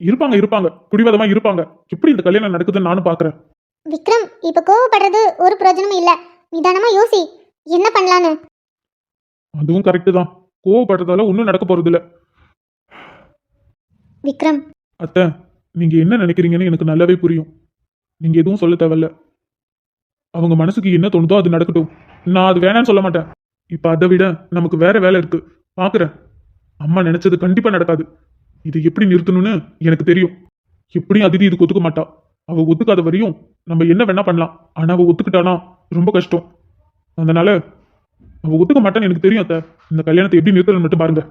இருப்பாங்க பிடிவாதமா இருப்பாங்க. எப்படி இந்த கல்யாணம் நடக்குதுன்னு நானும் பாக்குறேன். விக்ரம், இப்ப கோவப்படுறது ஒரு பிரயோஜனமும் இல்ல. நிதானமா யோசி, என்ன பண்ணலான்னு. அதுவும் கரெக்டு தான். கோவப்படுறதால ஒன்றும் நடக்க போறது இல்ல. விக்ரம், அத்தை, நீங்க என்ன நினைக்கிறீங்கன்னு எனக்கு நல்லாவே புரியும். நீங்க எதுவும் சொல்ல தேவையில்ல. அவங்க மனசுக்கு என்ன தோணுதோ அது நடக்கட்டும். நான் அது வேணான்னு சொல்ல மாட்டேன். இப்ப அதை விட நமக்கு வேற வேலை இருக்கு, பாக்குறேன். அம்மா நினைச்சது கண்டிப்பா நடக்காது. இதை எப்படி நிறுத்தணும்னு எனக்கு தெரியும். எப்படியும் அதிதி இதுக்கு ஒத்துக்க மாட்டா. அவ ஒத்துக்காத வரையும் நம்ம என்ன வேணா பண்ணலாம். ஆனா அவ ஒத்துக்கிட்டானா ரொம்ப கஷ்டம். அதனால அவ ஒத்துக்க மாட்டான்னு எனக்கு தெரியும் அத்தை. இந்த கல்யாணத்தை எப்படி நிறுத்தணும்னு மட்டும் பாருங்க.